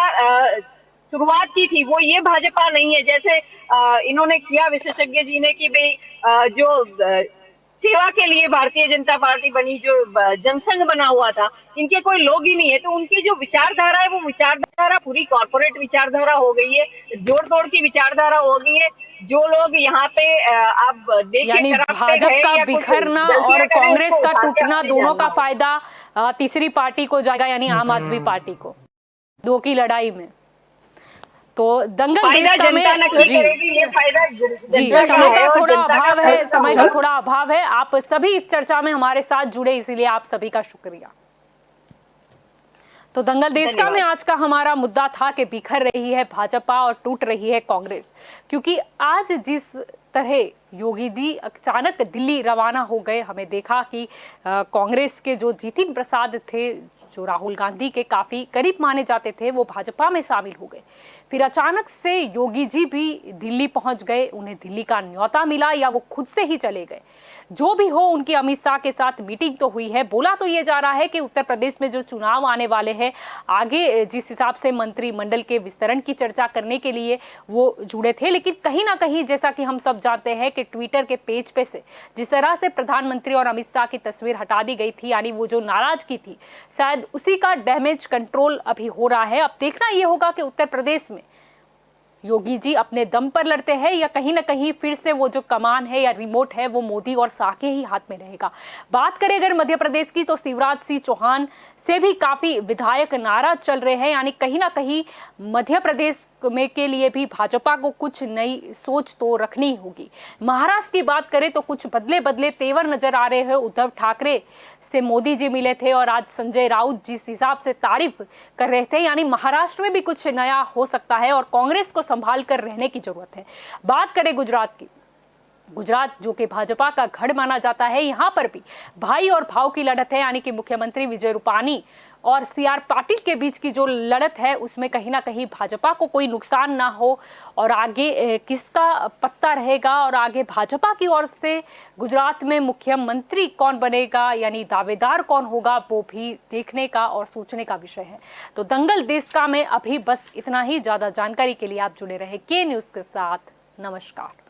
शुरुआत की थी, वो ये भाजपा नहीं है जैसे इन्होंने किया विशेषज्ञ जी ने कि भाई जो सेवा के लिए भारतीय जनता पार्टी बनी, जो जनसंघ बना हुआ था, इनके कोई लोग ही नहीं है, तो उनकी जो विचारधारा है वो विचारधारा पूरी कॉर्पोरेट विचारधारा हो गई है, जोड़ तोड़ की विचारधारा हो गई है। जो लोग यहाँ पे आप देखिए यानी करप्टेड भाजपा है का या कुछ बिखरना और गलतियां करें, कांग्रेस उसको का उठा के टूटना, आगे दोनों का जाना है। फायदा तीसरी पार्टी को जाएगा, यानी आम आदमी पार्टी को, दो की लड़ाई में। तो दंगल फायदा देश का जनता में नक्की जी करेगी, ये फायदा जी, जनता का समय है का और थोड़ा जनता का अभाव है, फैसला समय होगा। का थोड़ा अभाव है। आप सभी इस चर्चा में हमारे साथ जुड़े, इसीलिए आप सभी का शुक्रिया। तो दंगल देश का में आज का हमारा मुद्दा था कि बिखर रही है भाजपा और टूट रही है कांग्रेस, क्योंकि आज जिस तरह योगी जी अचानक दिल्ली रवाना हो गए, हमें देखा कि कांग्रेस के जो जितिन प्रसाद थे, जो राहुल गांधी के काफी करीब माने जाते थे, वो भाजपा में शामिल हो गए। फिर अचानक से योगी जी भी दिल्ली पहुंच गए, उन्हें दिल्ली का न्योता मिला या वो खुद से ही चले गए, जो भी हो उनकी अमित शाह के साथ मीटिंग तो हुई है। बोला तो ये जा रहा है कि उत्तर प्रदेश में जो चुनाव आने वाले हैं, आगे जिस हिसाब से मंत्रिमंडल के विस्तरण की चर्चा करने के लिए वो जुड़े थे, लेकिन कहीं ना कहीं जैसा कि हम सब जानते हैं कि ट्विटर के पेज पे से जिस तरह से प्रधानमंत्री और अमित शाह की तस्वीर हटा दी गई थी, यानी वो जो नाराजगी थी, शायद उसी का डैमेज कंट्रोल अभी हो रहा है। अब देखना ये होगा कि उत्तर प्रदेश में योगी जी अपने दम पर लड़ते हैं या कहीं ना कहीं फिर से वो जो कमान है या रिमोट है वो मोदी और शाह के ही हाथ में रहेगा। बात करें अगर मध्य प्रदेश की, तो शिवराज सिंह चौहान से भी काफी विधायक नाराज चल रहे हैं, यानी कहीं ना कहीं मध्य प्रदेश में के लिए भी भाजपा को कुछ नई सोच तो रखनी होगी। महाराष्ट्र की बात करें तो कुछ बदले बदले तेवर नजर आ रहे हैं। उद्धव ठाकरे से मोदी जी मिले थे और आज संजय राउत जिस हिसाब से तारीफ कर रहे थे, यानी महाराष्ट्र में भी कुछ नया हो सकता है और कांग्रेस को संभाल कर रहने की जरूरत है। बात करें गुजरात की, गुजरात जो कि भाजपा का गढ़ माना जाता है, यहाँ पर भी भाई और भाव की लड़त है, यानी कि मुख्यमंत्री विजय रूपानी और सीआर पाटिल के बीच की जो लड़त है, उसमें कहीं ना कहीं भाजपा को कोई नुकसान ना हो और आगे किसका पत्ता रहेगा और आगे भाजपा की ओर से गुजरात में मुख्यमंत्री कौन बनेगा, यानी दावेदार कौन होगा, वो भी देखने का और सोचने का विषय है। तो दंगल देश का में अभी बस इतना ही। ज्यादा जानकारी के लिए आप जुड़े रहे के न्यूज के साथ। नमस्कार।